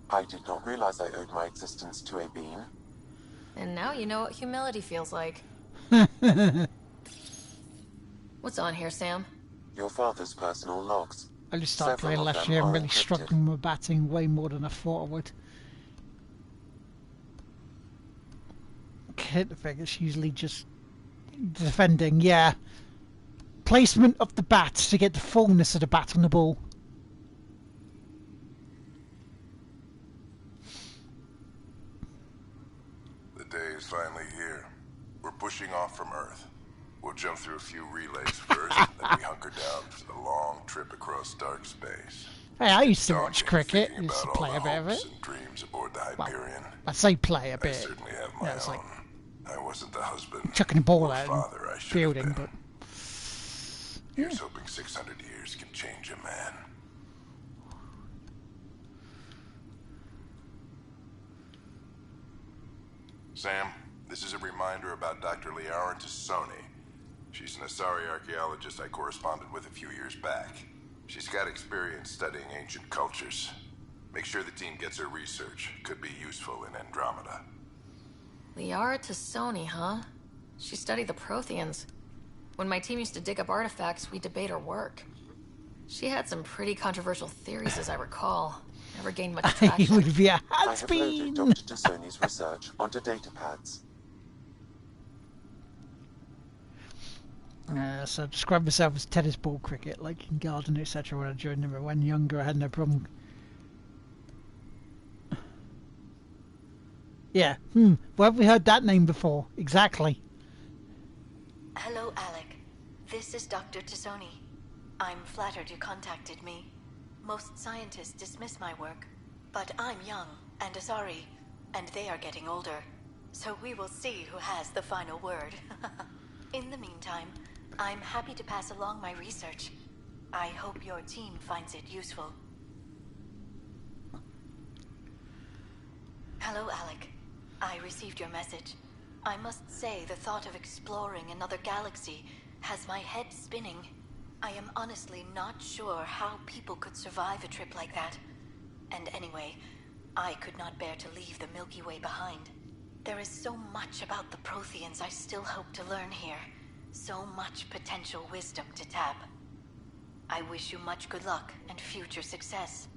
I did not realize I owed my existence to a bean. And now you know what humility feels like. What's on here, Sam? Your father's personal logs. I just started Several playing of last them year and are really encrypted. struggling with batting way more than I thought I would. Hit the thing, it's usually just defending, yeah. Placement of the bat to get the fullness of the bat on the ball. The day is finally here. We're pushing off from Earth. We'll jump through a few relays first, then we hunker down for the long trip across dark space. Hey, I used to Daunting watch cricket. thinking Used to about all play the a bit of hopes it. and dreams aboard the Well, Hyperion. I say play a I bit. certainly have my It's like own. I wasn't the husband chucking the ball or out father I and should fielding, have been. but Here's hoping 600 years can change a man. Sam, this is a reminder about Dr. Liara Tassoni. She's an Asari archaeologist I corresponded with a few years back. She's got experience studying ancient cultures. Make sure the team gets her research. Could be useful in Andromeda. Liara Tassoni, huh? She studied the Protheans. When my team used to dig up artifacts, we debate her work. She had some pretty controversial theories, as I recall. Never gained much traction. It would be a I have loaded Dr. Tassoni's research onto datapads. So I describe myself as tennis ball cricket, like in garden, etc. When I joined them, when younger, I had no problem. Yeah. Where have we heard that name before? Exactly. Hello, Alec. This is Dr. Tassoni. I'm flattered you contacted me. Most scientists dismiss my work, but I'm young and Asari, and they are getting older. So we will see who has the final word. In the meantime, I'm happy to pass along my research. I hope your team finds it useful. Hello, Alec. I received your message. I must say the thought of exploring another galaxy has my head spinning. I am honestly not sure how people could survive a trip like that. And anyway, I could not bear to leave the Milky Way behind. There is so much about the Protheans I still hope to learn here. So much potential wisdom to tap. I wish you much good luck and future success.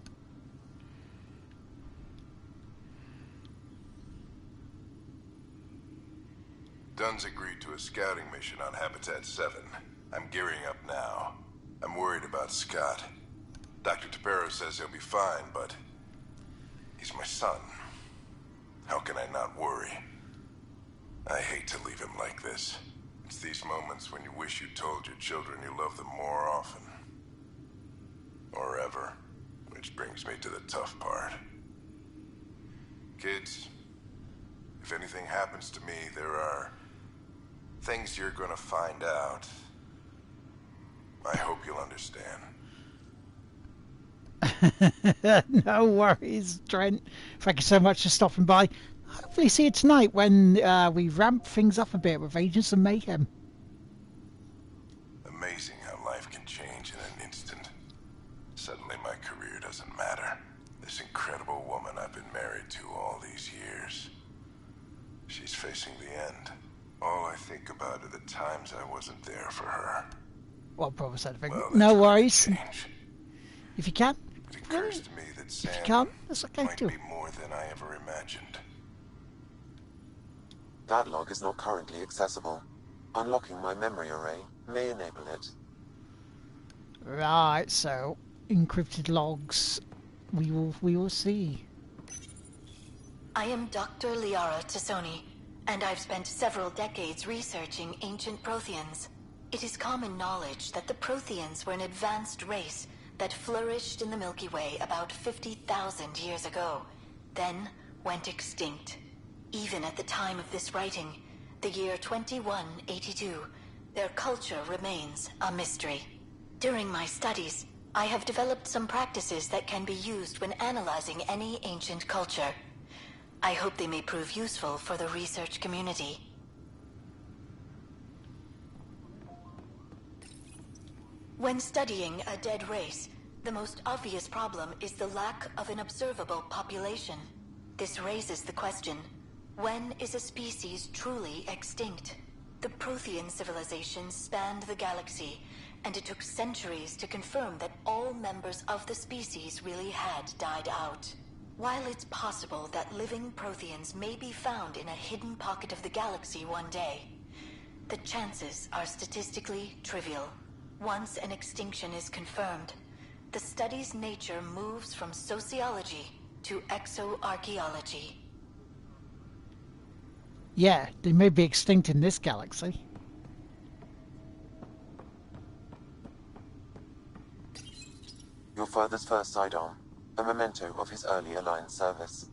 Dunn's agreed to a scouting mission on Habitat 7. I'm gearing up now. I'm worried about Scott. Dr. Tapero says he'll be fine, but he's my son. How can I not worry? I hate to leave him like this. It's these moments when you wish you told your children you love them more often. Or ever. Which brings me to the tough part. Kids, if anything happens to me, there are things you're gonna find out. I hope you'll understand. No worries, Trent. Thank you so much for stopping by. Hopefully see you tonight when we ramp things up a bit with Agents of Mayhem. Amazing how life can change in an instant. Suddenly my career doesn't matter. This incredible woman I've been married to all these years. She's facing the end. All I think about are the times I wasn't there for her. Well, probably said thing. Well, no worries. If you can. It occurs to me that Sam if you can't, that's okay might too. be more than I ever imagined. That log is not currently accessible. Unlocking my memory array may enable it. Right, so encrypted logs. We will see. I am Dr. Liara Tassoni, and I've spent several decades researching ancient Protheans. It is common knowledge that the Protheans were an advanced race that flourished in the Milky Way about 50,000 years ago, then went extinct. Even at the time of this writing, the year 2182, their culture remains a mystery. During my studies, I have developed some practices that can be used when analyzing any ancient culture. I hope they may prove useful for the research community. When studying a dead race, the most obvious problem is the lack of an observable population. This raises the question, when is a species truly extinct? The Prothean civilization spanned the galaxy, and it took centuries to confirm that all members of the species really had died out. While it's possible that living Protheans may be found in a hidden pocket of the galaxy one day, the chances are statistically trivial. Once an extinction is confirmed, the study's nature moves from sociology to exoarchaeology. Yeah, they may be extinct in this galaxy. Your father's first sidearm, a memento of his early Alliance service.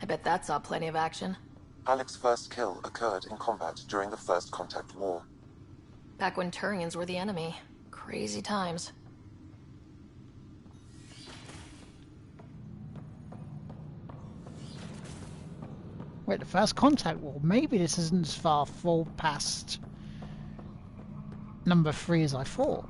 I bet that saw plenty of action. Alec's first kill occurred in combat during the First Contact War. Back when Turians were the enemy. Crazy times. Wait, the First Contact War? Maybe this isn't as far forward past number 3 as I thought.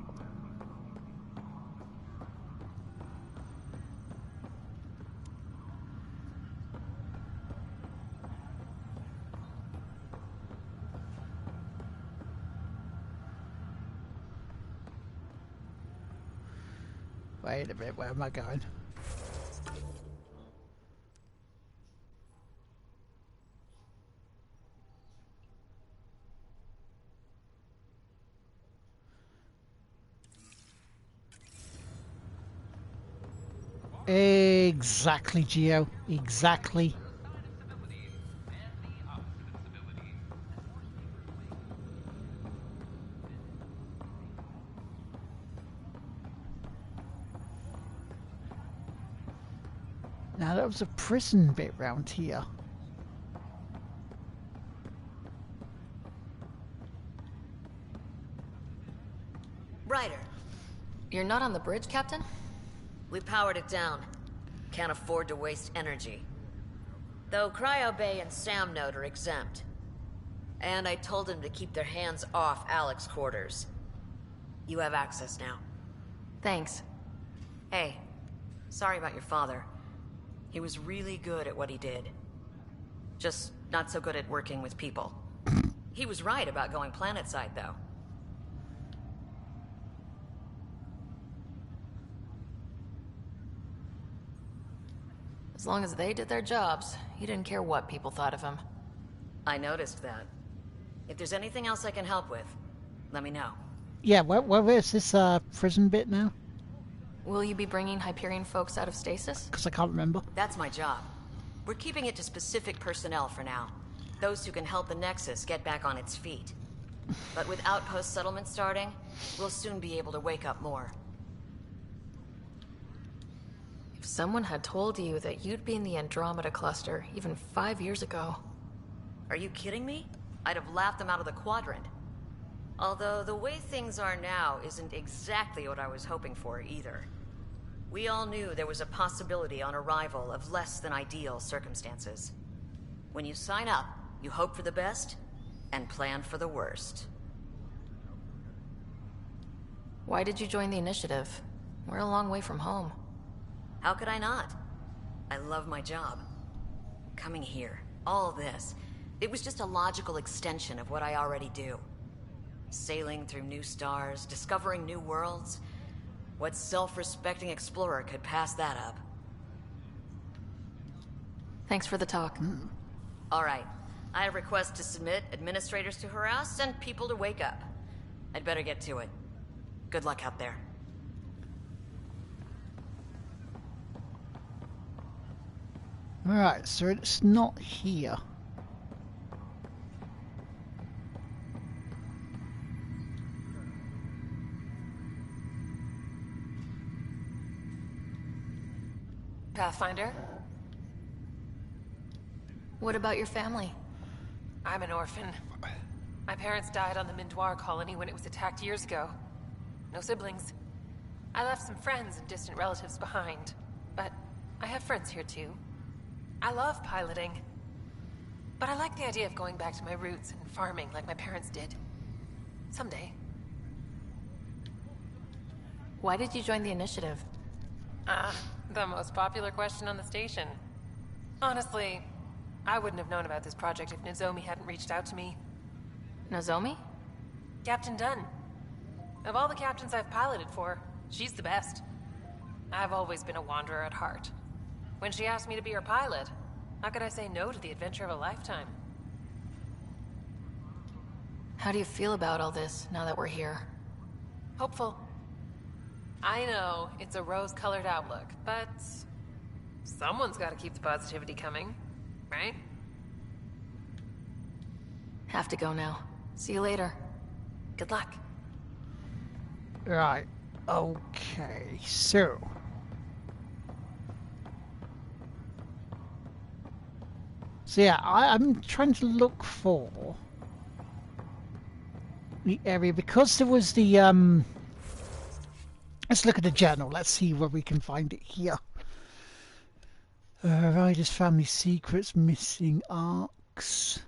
Wait a minute, where am I going? Exactly, Geo. Exactly. Now that was a prison bit round here. Ryder. You're not on the bridge, Captain? We powered it down. Can't afford to waste energy. Though Cryo Bay and Sam Node are exempt. And I told them to keep their hands off Alec's quarters. You have access now. Thanks. Hey, sorry about your father. He was really good at what he did. Just not so good at working with people. He was right about going planetside, though. As long as they did their jobs, he didn't care what people thought of him. I noticed that. If there's anything else I can help with, let me know. Yeah, where is this prison bit now? Will you be bringing Hyperion folks out of stasis? Because I can't remember. That's my job. We're keeping it to specific personnel for now. Those who can help the Nexus get back on its feet. But with outpost settlement starting, we'll soon be able to wake up more. If someone had told you that you'd be in the Andromeda cluster even 5 years ago... Are you kidding me? I'd have laughed them out of the quadrant. Although the way things are now isn't exactly what I was hoping for either. We all knew there was a possibility on arrival of less than ideal circumstances. When you sign up, you hope for the best and plan for the worst. Why did you join the Initiative? We're a long way from home. How could I not? I love my job. Coming here, all this, it was just a logical extension of what I already do. Sailing through new stars, discovering new worlds. What self-respecting explorer could pass that up? Thanks for the talk. All right. I have requests to submit, administrators to harass, and people to wake up. I'd better get to it. Good luck out there. Alright, so it's not here. Pathfinder? What about your family? I'm an orphan. My parents died on the Mindoir colony when it was attacked years ago. No siblings. I left some friends and distant relatives behind, but I have friends here too. I love piloting, but I like the idea of going back to my roots and farming like my parents did. Someday. Why did you join the Initiative? The most popular question on the station. Honestly, I wouldn't have known about this project if Nozomi hadn't reached out to me. Nozomi? Captain Dunn. Of all the captains I've piloted for, she's the best. I've always been a wanderer at heart. When she asked me to be her pilot, how could I say no to the adventure of a lifetime? How do you feel about all this, now that we're here? Hopeful. I know, it's a rose-colored outlook, but... someone's gotta keep the positivity coming, right? Have to go now. See you later. Good luck. Right. Okay, so... So yeah, I'm trying to look for the area, because there was the let's look at the journal. Let's see where we can find it here. Ryder's family secrets, missing arcs.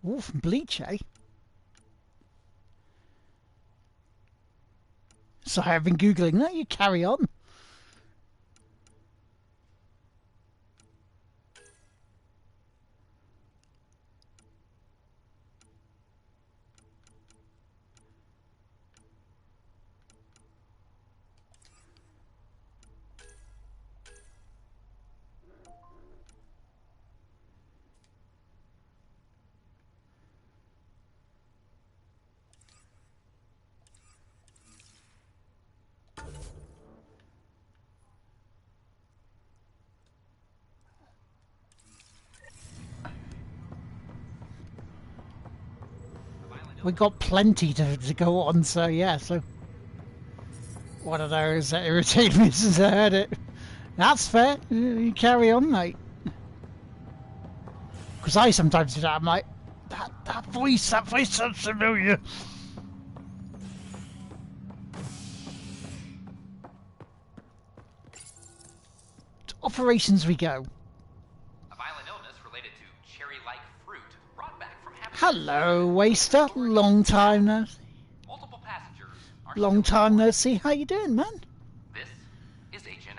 Ooh, from Bleach, eh? Sorry, I've been Googling that. You carry on. We got plenty to go on, so yeah, so one of those that irritated me since I heard it. That's fair. You carry on, mate. Because I sometimes do that. I'm like, that voice sounds familiar. To operations we go. A violent illness related to cherry-like fruit brought back from Hello, Waster. Long time no see. multiple passengers are Long time no see. How you doing, man? This is HNS.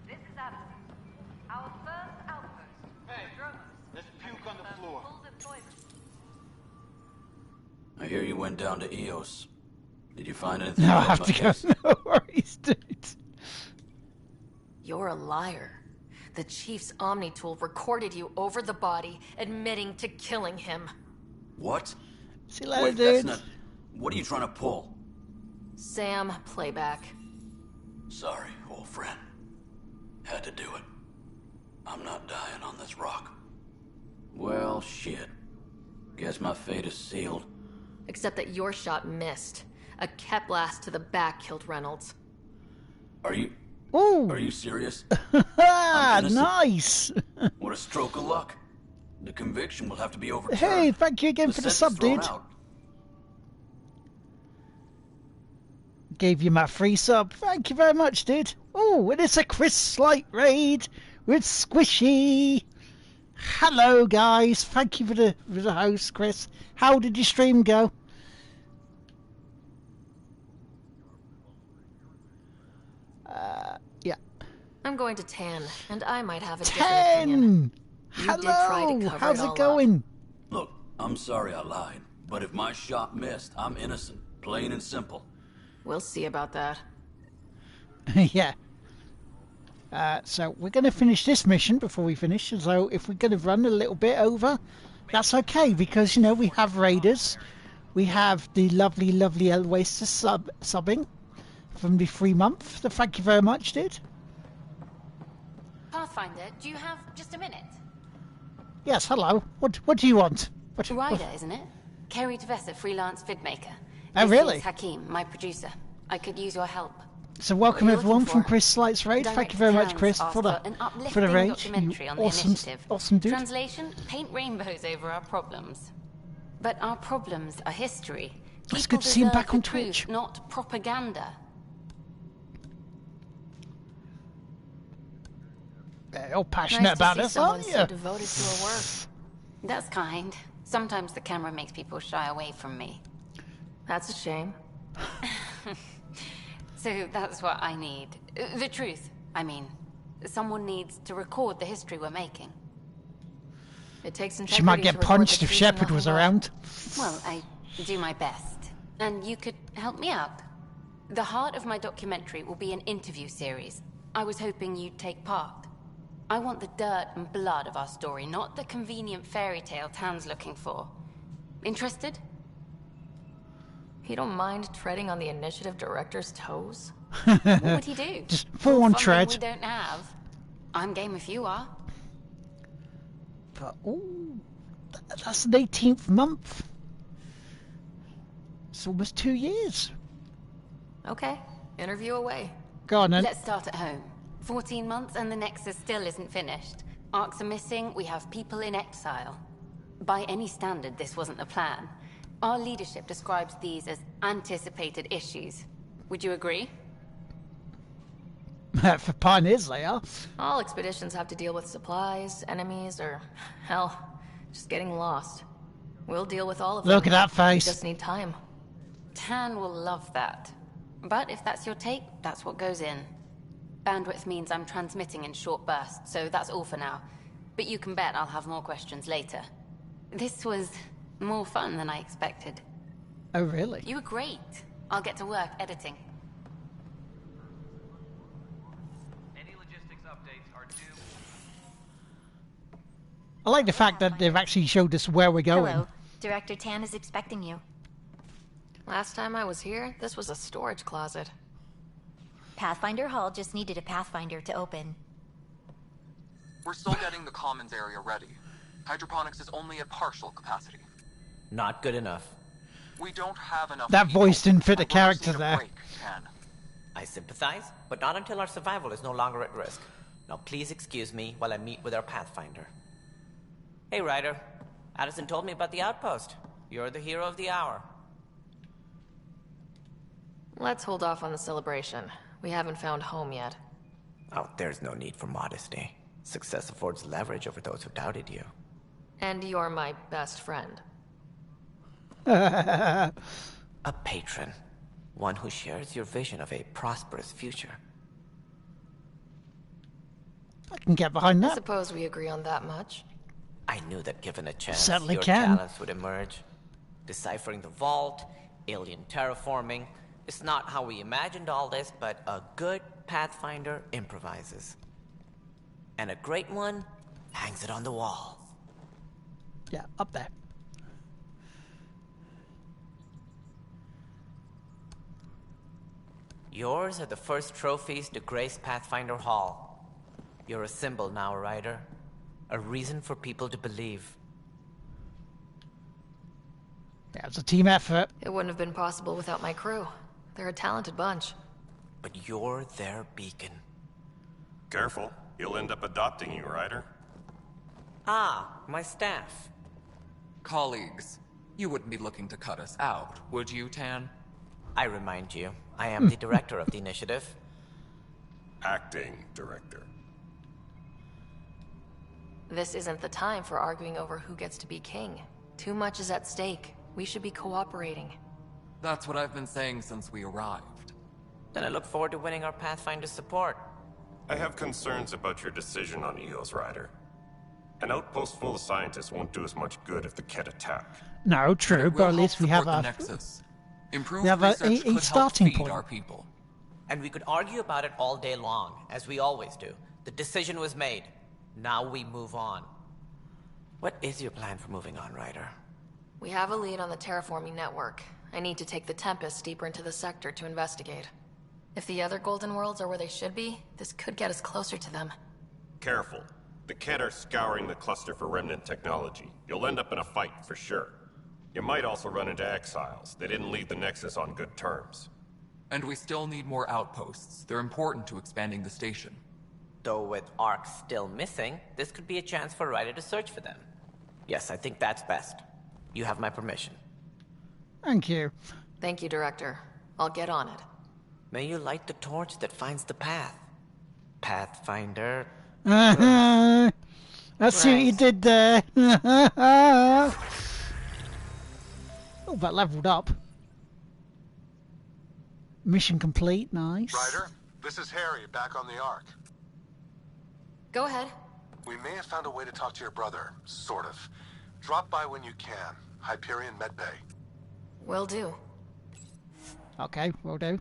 This is Adam. Our first outpost. Hey, there's puke on the floor. I hear you went down to EOS. Did you find anything? No, I have to go. No worries, dude. You're a liar. The Chief's Omni tool recorded you over the body, admitting to killing him. What? See you later, Wait, dude. that's not... What are you trying to pull? Sam, playback. Sorry, old friend. Had to do it. I'm not dying on this rock. Well, shit. Guess my fate is sealed. Except that your shot missed. A cat blast to the back killed Reynolds. Are you... Ooh. Are you serious? Nice. What a stroke of luck. The conviction will have to be overturned. Hey, thank you again for the sub, sentence dude. thrown out. Gave you my free sub. Thank you very much, dude. Oh, and it's a Chris Slight raid with Squishy. Hello, guys. Thank you for the host, Chris. How did your stream go? Yeah. I'm going to Tan, and I might have a different 10. opinion. You did try to Hello. cover How's it it all going? Look, I'm sorry I lied, but if my shot missed, I'm innocent. Plain and simple. We'll see about that. Yeah. So we're going to finish this mission before we finish. So if we're going to run a little bit over, that's okay, because, you know, we have raiders. We have the lovely, lovely Oasis subbing from the 3 month. So thank you very much, dude. Pathfinder, do you have just a minute? Yes, hello. What do you want? Ryder, isn't it? Kerry Tavessa, freelance vidmaker. Oh, This really? is Hakim, my producer. I could use your help. So welcome What are you everyone looking from for? Chris Slights Raid. Thank Director you very much, Towns Chris, asked for an the uplifting raid. documentary You on the awesome, initiative. awesome dude. Translation: paint rainbows over our problems. But our problems are history. It's People good to see him deserve back on the truth, Twitch. not propaganda. Yeah, you're passionate Nice about to see this, someone aren't you? so devoted to her work. That's kind. Sometimes the camera makes people shy away from me. That's a shame. So that's what I need. The truth, I mean. Someone needs to record the history we're making. It takes She might integrity get to record punched the if truth and Shepard nothing was but- around. Well, I do my best. And you could help me out. The heart of my documentary will be an interview series. I was hoping you'd take part. I want the dirt and blood of our story, not the convenient fairy tale Tan's looking for. Interested? You don't mind treading on the initiative director's toes? What would he do? Just full on Funding tread. we don't have. I'm game if you are. But, ooh, that's an 18th month. It's almost 2 years. Okay, interview away. Go on then. Let's start at home. 14 months and the Nexus still isn't finished. Arcs are missing, we have people in exile. By any standard, this wasn't the plan. Our leadership describes these as anticipated issues. Would you agree? For pioneers, they are. All expeditions have to deal with supplies, enemies, or, hell, just getting lost. We'll deal with all of them. Look at that face. We just need time. Tan will love that. But if that's your take, that's what goes in. Bandwidth means I'm transmitting in short bursts, so that's all for now. But you can bet I'll have more questions later. This was more fun than I expected. Oh, really? You were great. I'll get to work editing. Any logistics updates are due. I like the fact that they've actually showed us where we're going. Hello. Director Tan is expecting you. Last time I was here, this was a storage closet. Pathfinder Hall just needed a Pathfinder to open. We're still getting the commons area ready. Hydroponics is only at partial capacity. Not good enough. We don't have enough. That voice didn't fit the character there. I sympathize, but not until our survival is no longer at risk. Now please excuse me while I meet with our Pathfinder. Hey, Ryder. Addison told me about the outpost. You're the hero of the hour. Let's hold off on the celebration. We haven't found home yet. Oh, there's no need for modesty. Success affords leverage over those who doubted you. And you're my best friend. A patron. One who shares your vision of a prosperous future. I can get behind I that. suppose we agree on that much. I knew that given a chance, Certainly your can. talents would emerge. Deciphering the vault, alien terraforming. It's not how we imagined all this, but a good Pathfinder improvises. And a great one hangs it on the wall. Yeah, up there. Yours are the first trophies to grace Pathfinder Hall. You're a symbol now, Ryder. A reason for people to believe. Yeah, it's a team effort. It wouldn't have been possible without my crew. They're a talented bunch. But you're their beacon. Careful. He'll end up adopting you, Ryder. Ah, my staff. Colleagues, you wouldn't be looking to cut us out, would you, Tan? I remind you, I am the director of the initiative. Acting director. This isn't the time for arguing over who gets to be king. Too much is at stake. We should be cooperating. That's what I've been saying since we arrived. Then I look forward to winning our Pathfinder's support. I have concerns about your decision on Eos, Ryder. An outpost full of scientists won't do us much good if the Kett attack. No, true, but at least we have a starting point. Our people. And we could argue about it all day long, as we always do. The decision was made. Now we move on. What is your plan for moving on, Ryder? We have a lead on the terraforming network. I need to take the Tempest deeper into the sector to investigate. If the other Golden Worlds are where they should be, this could get us closer to them. Careful. The Kett are scouring the cluster for remnant technology. You'll end up in a fight, for sure. You might also run into exiles. They didn't leave the Nexus on good terms. And we still need more outposts. They're important to expanding the station. Though with Ark still missing, this could be a chance for Ryder to search for them. Yes, I think that's best. You have my permission. Thank you. Thank you, Director. I'll get on it. May you light the torch that finds the path. Pathfinder. I see what you did there. Oh, that leveled up. Mission complete, nice. Ryder, this is Harry, back on the Ark. Go ahead. We may have found a way to talk to your brother, sort of. Drop by when you can. Hyperion Medbay. Will do. Okay, will do.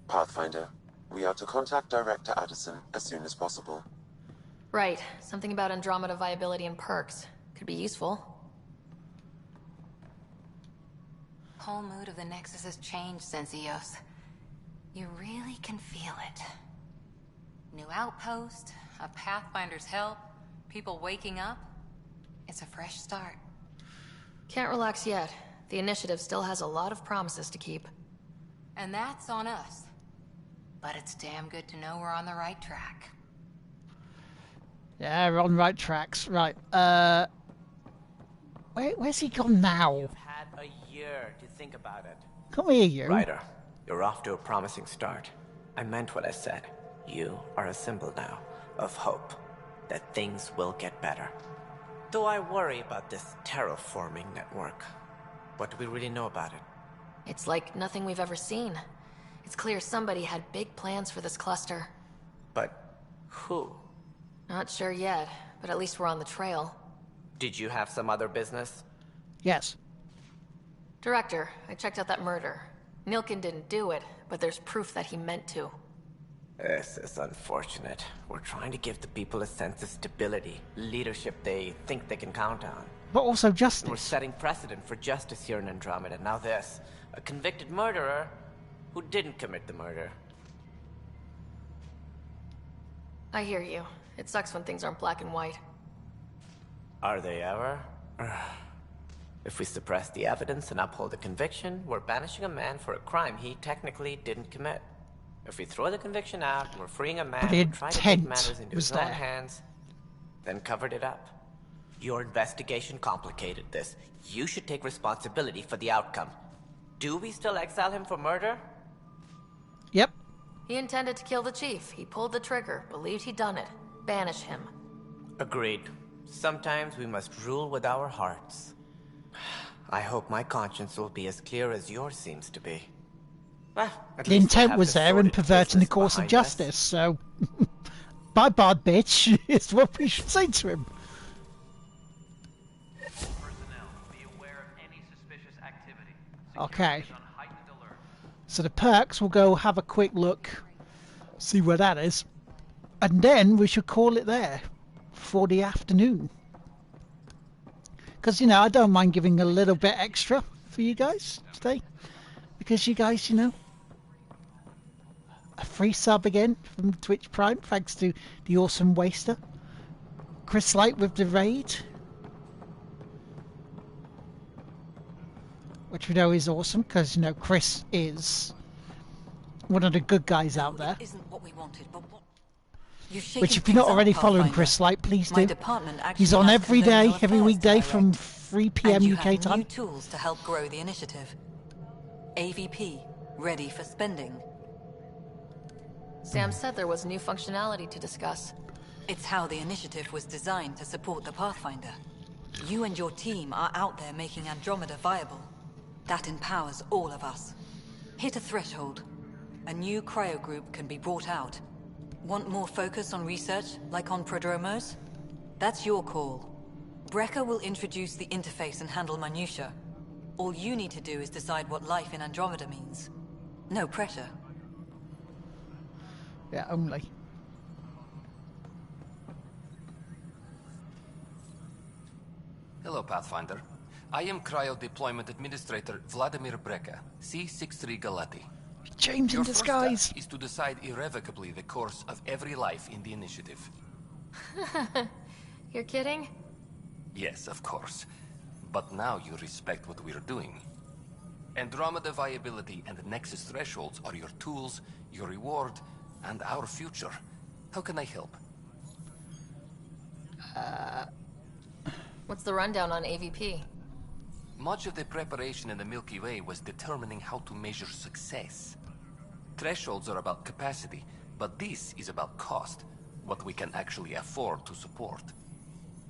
Pathfinder, we are to contact Director Addison as soon as possible. Right. Something about Andromeda viability and perks. Could be useful. Whole mood of the Nexus has changed since Eos. You really can feel it. New outpost, a Pathfinder's help, people waking up. It's a fresh start. Can't relax yet. The initiative still has a lot of promises to keep. And that's on us. But it's damn good to know we're on the right track. Yeah, we're on right tracks. Right, where's he gone now? You've had a year to think about it. Come here, you. Ryder, you're off to a promising start. I meant what I said. You are a symbol now of hope that things will get better. Though I worry about this terraforming network. What do we really know about it? It's like nothing we've ever seen. It's clear somebody had big plans for this cluster. But who? Not sure yet, but at least we're on the trail. Did you have some other business? Yes. Director, I checked out that murder. Nilkin didn't do it, but there's proof that he meant to. This is unfortunate. We're trying to give the people a sense of stability, leadership they think they can count on. but also justice. We're setting precedent for justice here in Andromeda. Now this, a convicted murderer who didn't commit the murder. I hear you. It sucks when things aren't black and white. Are they ever? If we suppress the evidence and uphold the conviction, we're banishing a man for a crime he technically didn't commit. If we throw the conviction out, we're freeing a man who tried to take matters into his own hands, then covered it up. Your investigation complicated this. You should take responsibility for the outcome. Do we still exile him for murder? Yep. He intended to kill the chief. He pulled the trigger, believed he'd done it. Banish him. Agreed. Sometimes we must rule with our hearts. I hope my conscience will be as clear as yours seems to be. The intent was there in perverting the course of justice, so... Bye, bad bitch, is what we should say to him. Okay. So the perks, will go have a quick look, see where that is, and then we should call it there for the afternoon. Because, you know, I don't mind giving a little bit extra for you guys today. Because you guys, you know, a free sub again from Twitch Prime, thanks to the awesome Waster. Chris Light with the raid, which we know is awesome because, you know, Chris is one of the good guys out there. Isn't what we wanted, but what... Which, if you're not already following Chris Light, please do. He's on every day, every weekday from 3 PM UK time. New tools to help grow the initiative. AVP, ready for spending. Sam said there was new functionality to discuss. It's how the initiative was designed to support the Pathfinder. You and your team are out there making Andromeda viable. That empowers all of us. Hit a threshold. A new cryo group can be brought out. Want more focus on research, like on prodromos? That's your call. Brecker will introduce the interface and handle minutiae. All you need to do is decide what life in Andromeda means. No pressure. Yeah, only. Hello, Pathfinder. I am Cryo Deployment Administrator Vladimir Brecker, C-63 Galati. James in disguise. Your first step is to decide irrevocably the course of every life in the initiative. You're kidding? Yes, of course. But now you respect what we're doing. Andromeda viability and Nexus thresholds are your tools, your reward, and our future. How can I help? What's the rundown on AVP? Much of the preparation in the Milky Way was determining how to measure success. Thresholds are about capacity, but this is about cost, what we can actually afford to support.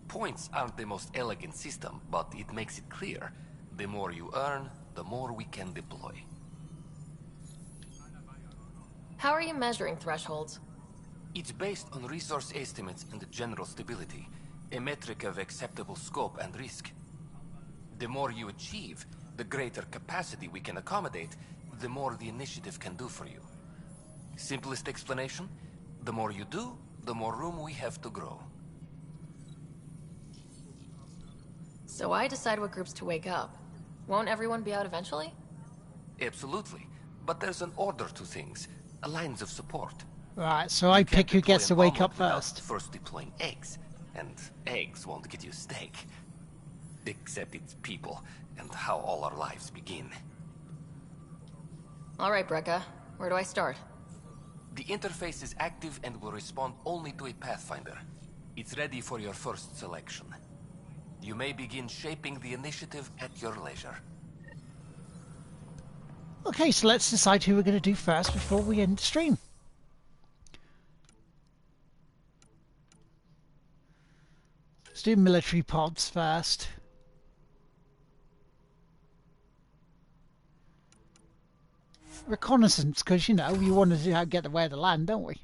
Points aren't the most elegant system, but it makes it clear. The more you earn, the more we can deploy. How are you measuring thresholds? It's based on resource estimates and general stability, a metric of acceptable scope and risk. The more you achieve, the greater capacity we can accommodate, the more the initiative can do for you. Simplest explanation, the more you do, the more room we have to grow. So I decide what groups to wake up. Won't everyone be out eventually? Absolutely. But there's an order to things, lines of support. Right, so I pick who gets to wake up first. First deploying eggs, and eggs won't get you steak. Except it's people, and how all our lives begin. Alright, Brecca. Where do I start? The interface is active and will respond only to a Pathfinder. It's ready for your first selection. You may begin shaping the initiative at your leisure. Okay, so let's decide who we're going to do first before we end the stream. Let's do military pods first. Reconnaissance, because, you know, you want to get the way of the land, don't we?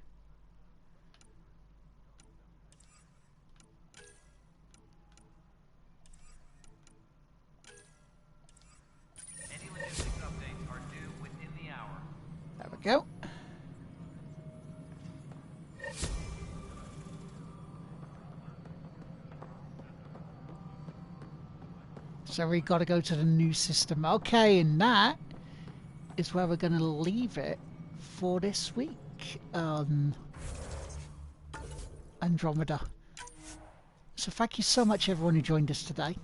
Any logistics updates are due within the hour. There we go. So we got to go to the new system. Okay, and that is where we're going to leave it for this week. Andromeda. So thank you so much everyone who joined us today,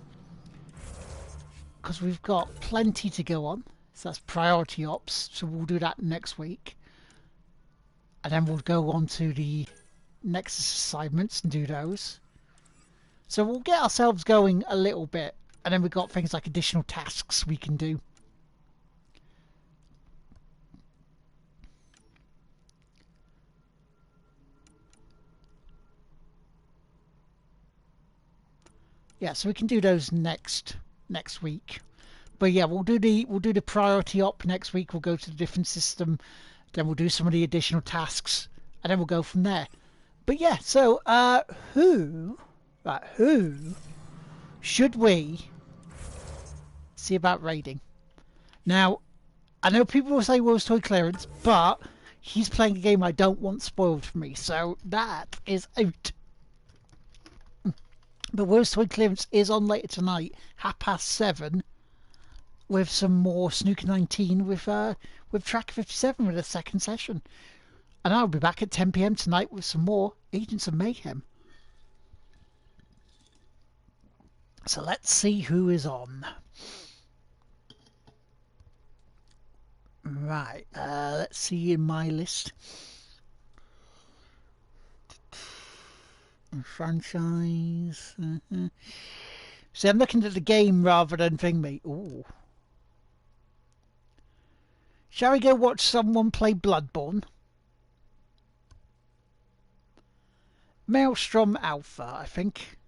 because we've got plenty to go on. So that's priority ops, so we'll do that next week, and then we'll go on to the Nexus assignments and do those. So we'll get ourselves going a little bit, and then we've got things like additional tasks we can do. Yeah, so we can do those next week. But yeah, we'll do the priority op next week. We'll go to the different system, then we'll do some of the additional tasks, and then we'll go from there. But yeah, so who should we see about raiding? Now, I know people will say World's Toy Clearance, but he's playing a game I don't want spoiled for me, so that is out. But World's Toy Clearance is on later tonight, 7:30, with some more Snooker 19 with Track 57 with a second session. And I'll be back at 10 PM tonight with some more Agents of Mayhem. So let's see who is on. Right, let's see in my list. Franchise. See, I'm looking at the game rather than me. Ooh. Shall we go watch someone play Bloodborne? Maelstrom Alpha, I think.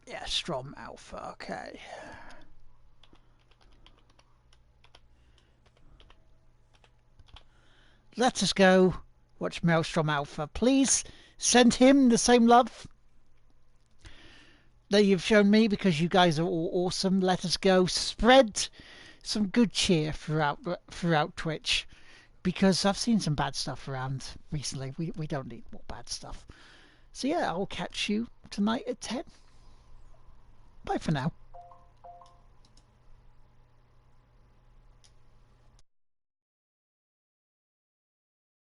Yeah, Strom Alpha, okay. Let us go watch Maelstrom Alpha. Please send him the same love that you've shown me, because you guys are all awesome. Let us go spread some good cheer throughout Twitch, because I've seen some bad stuff around recently. We don't need more bad stuff. So yeah, I'll catch you tonight at 10. Bye for now.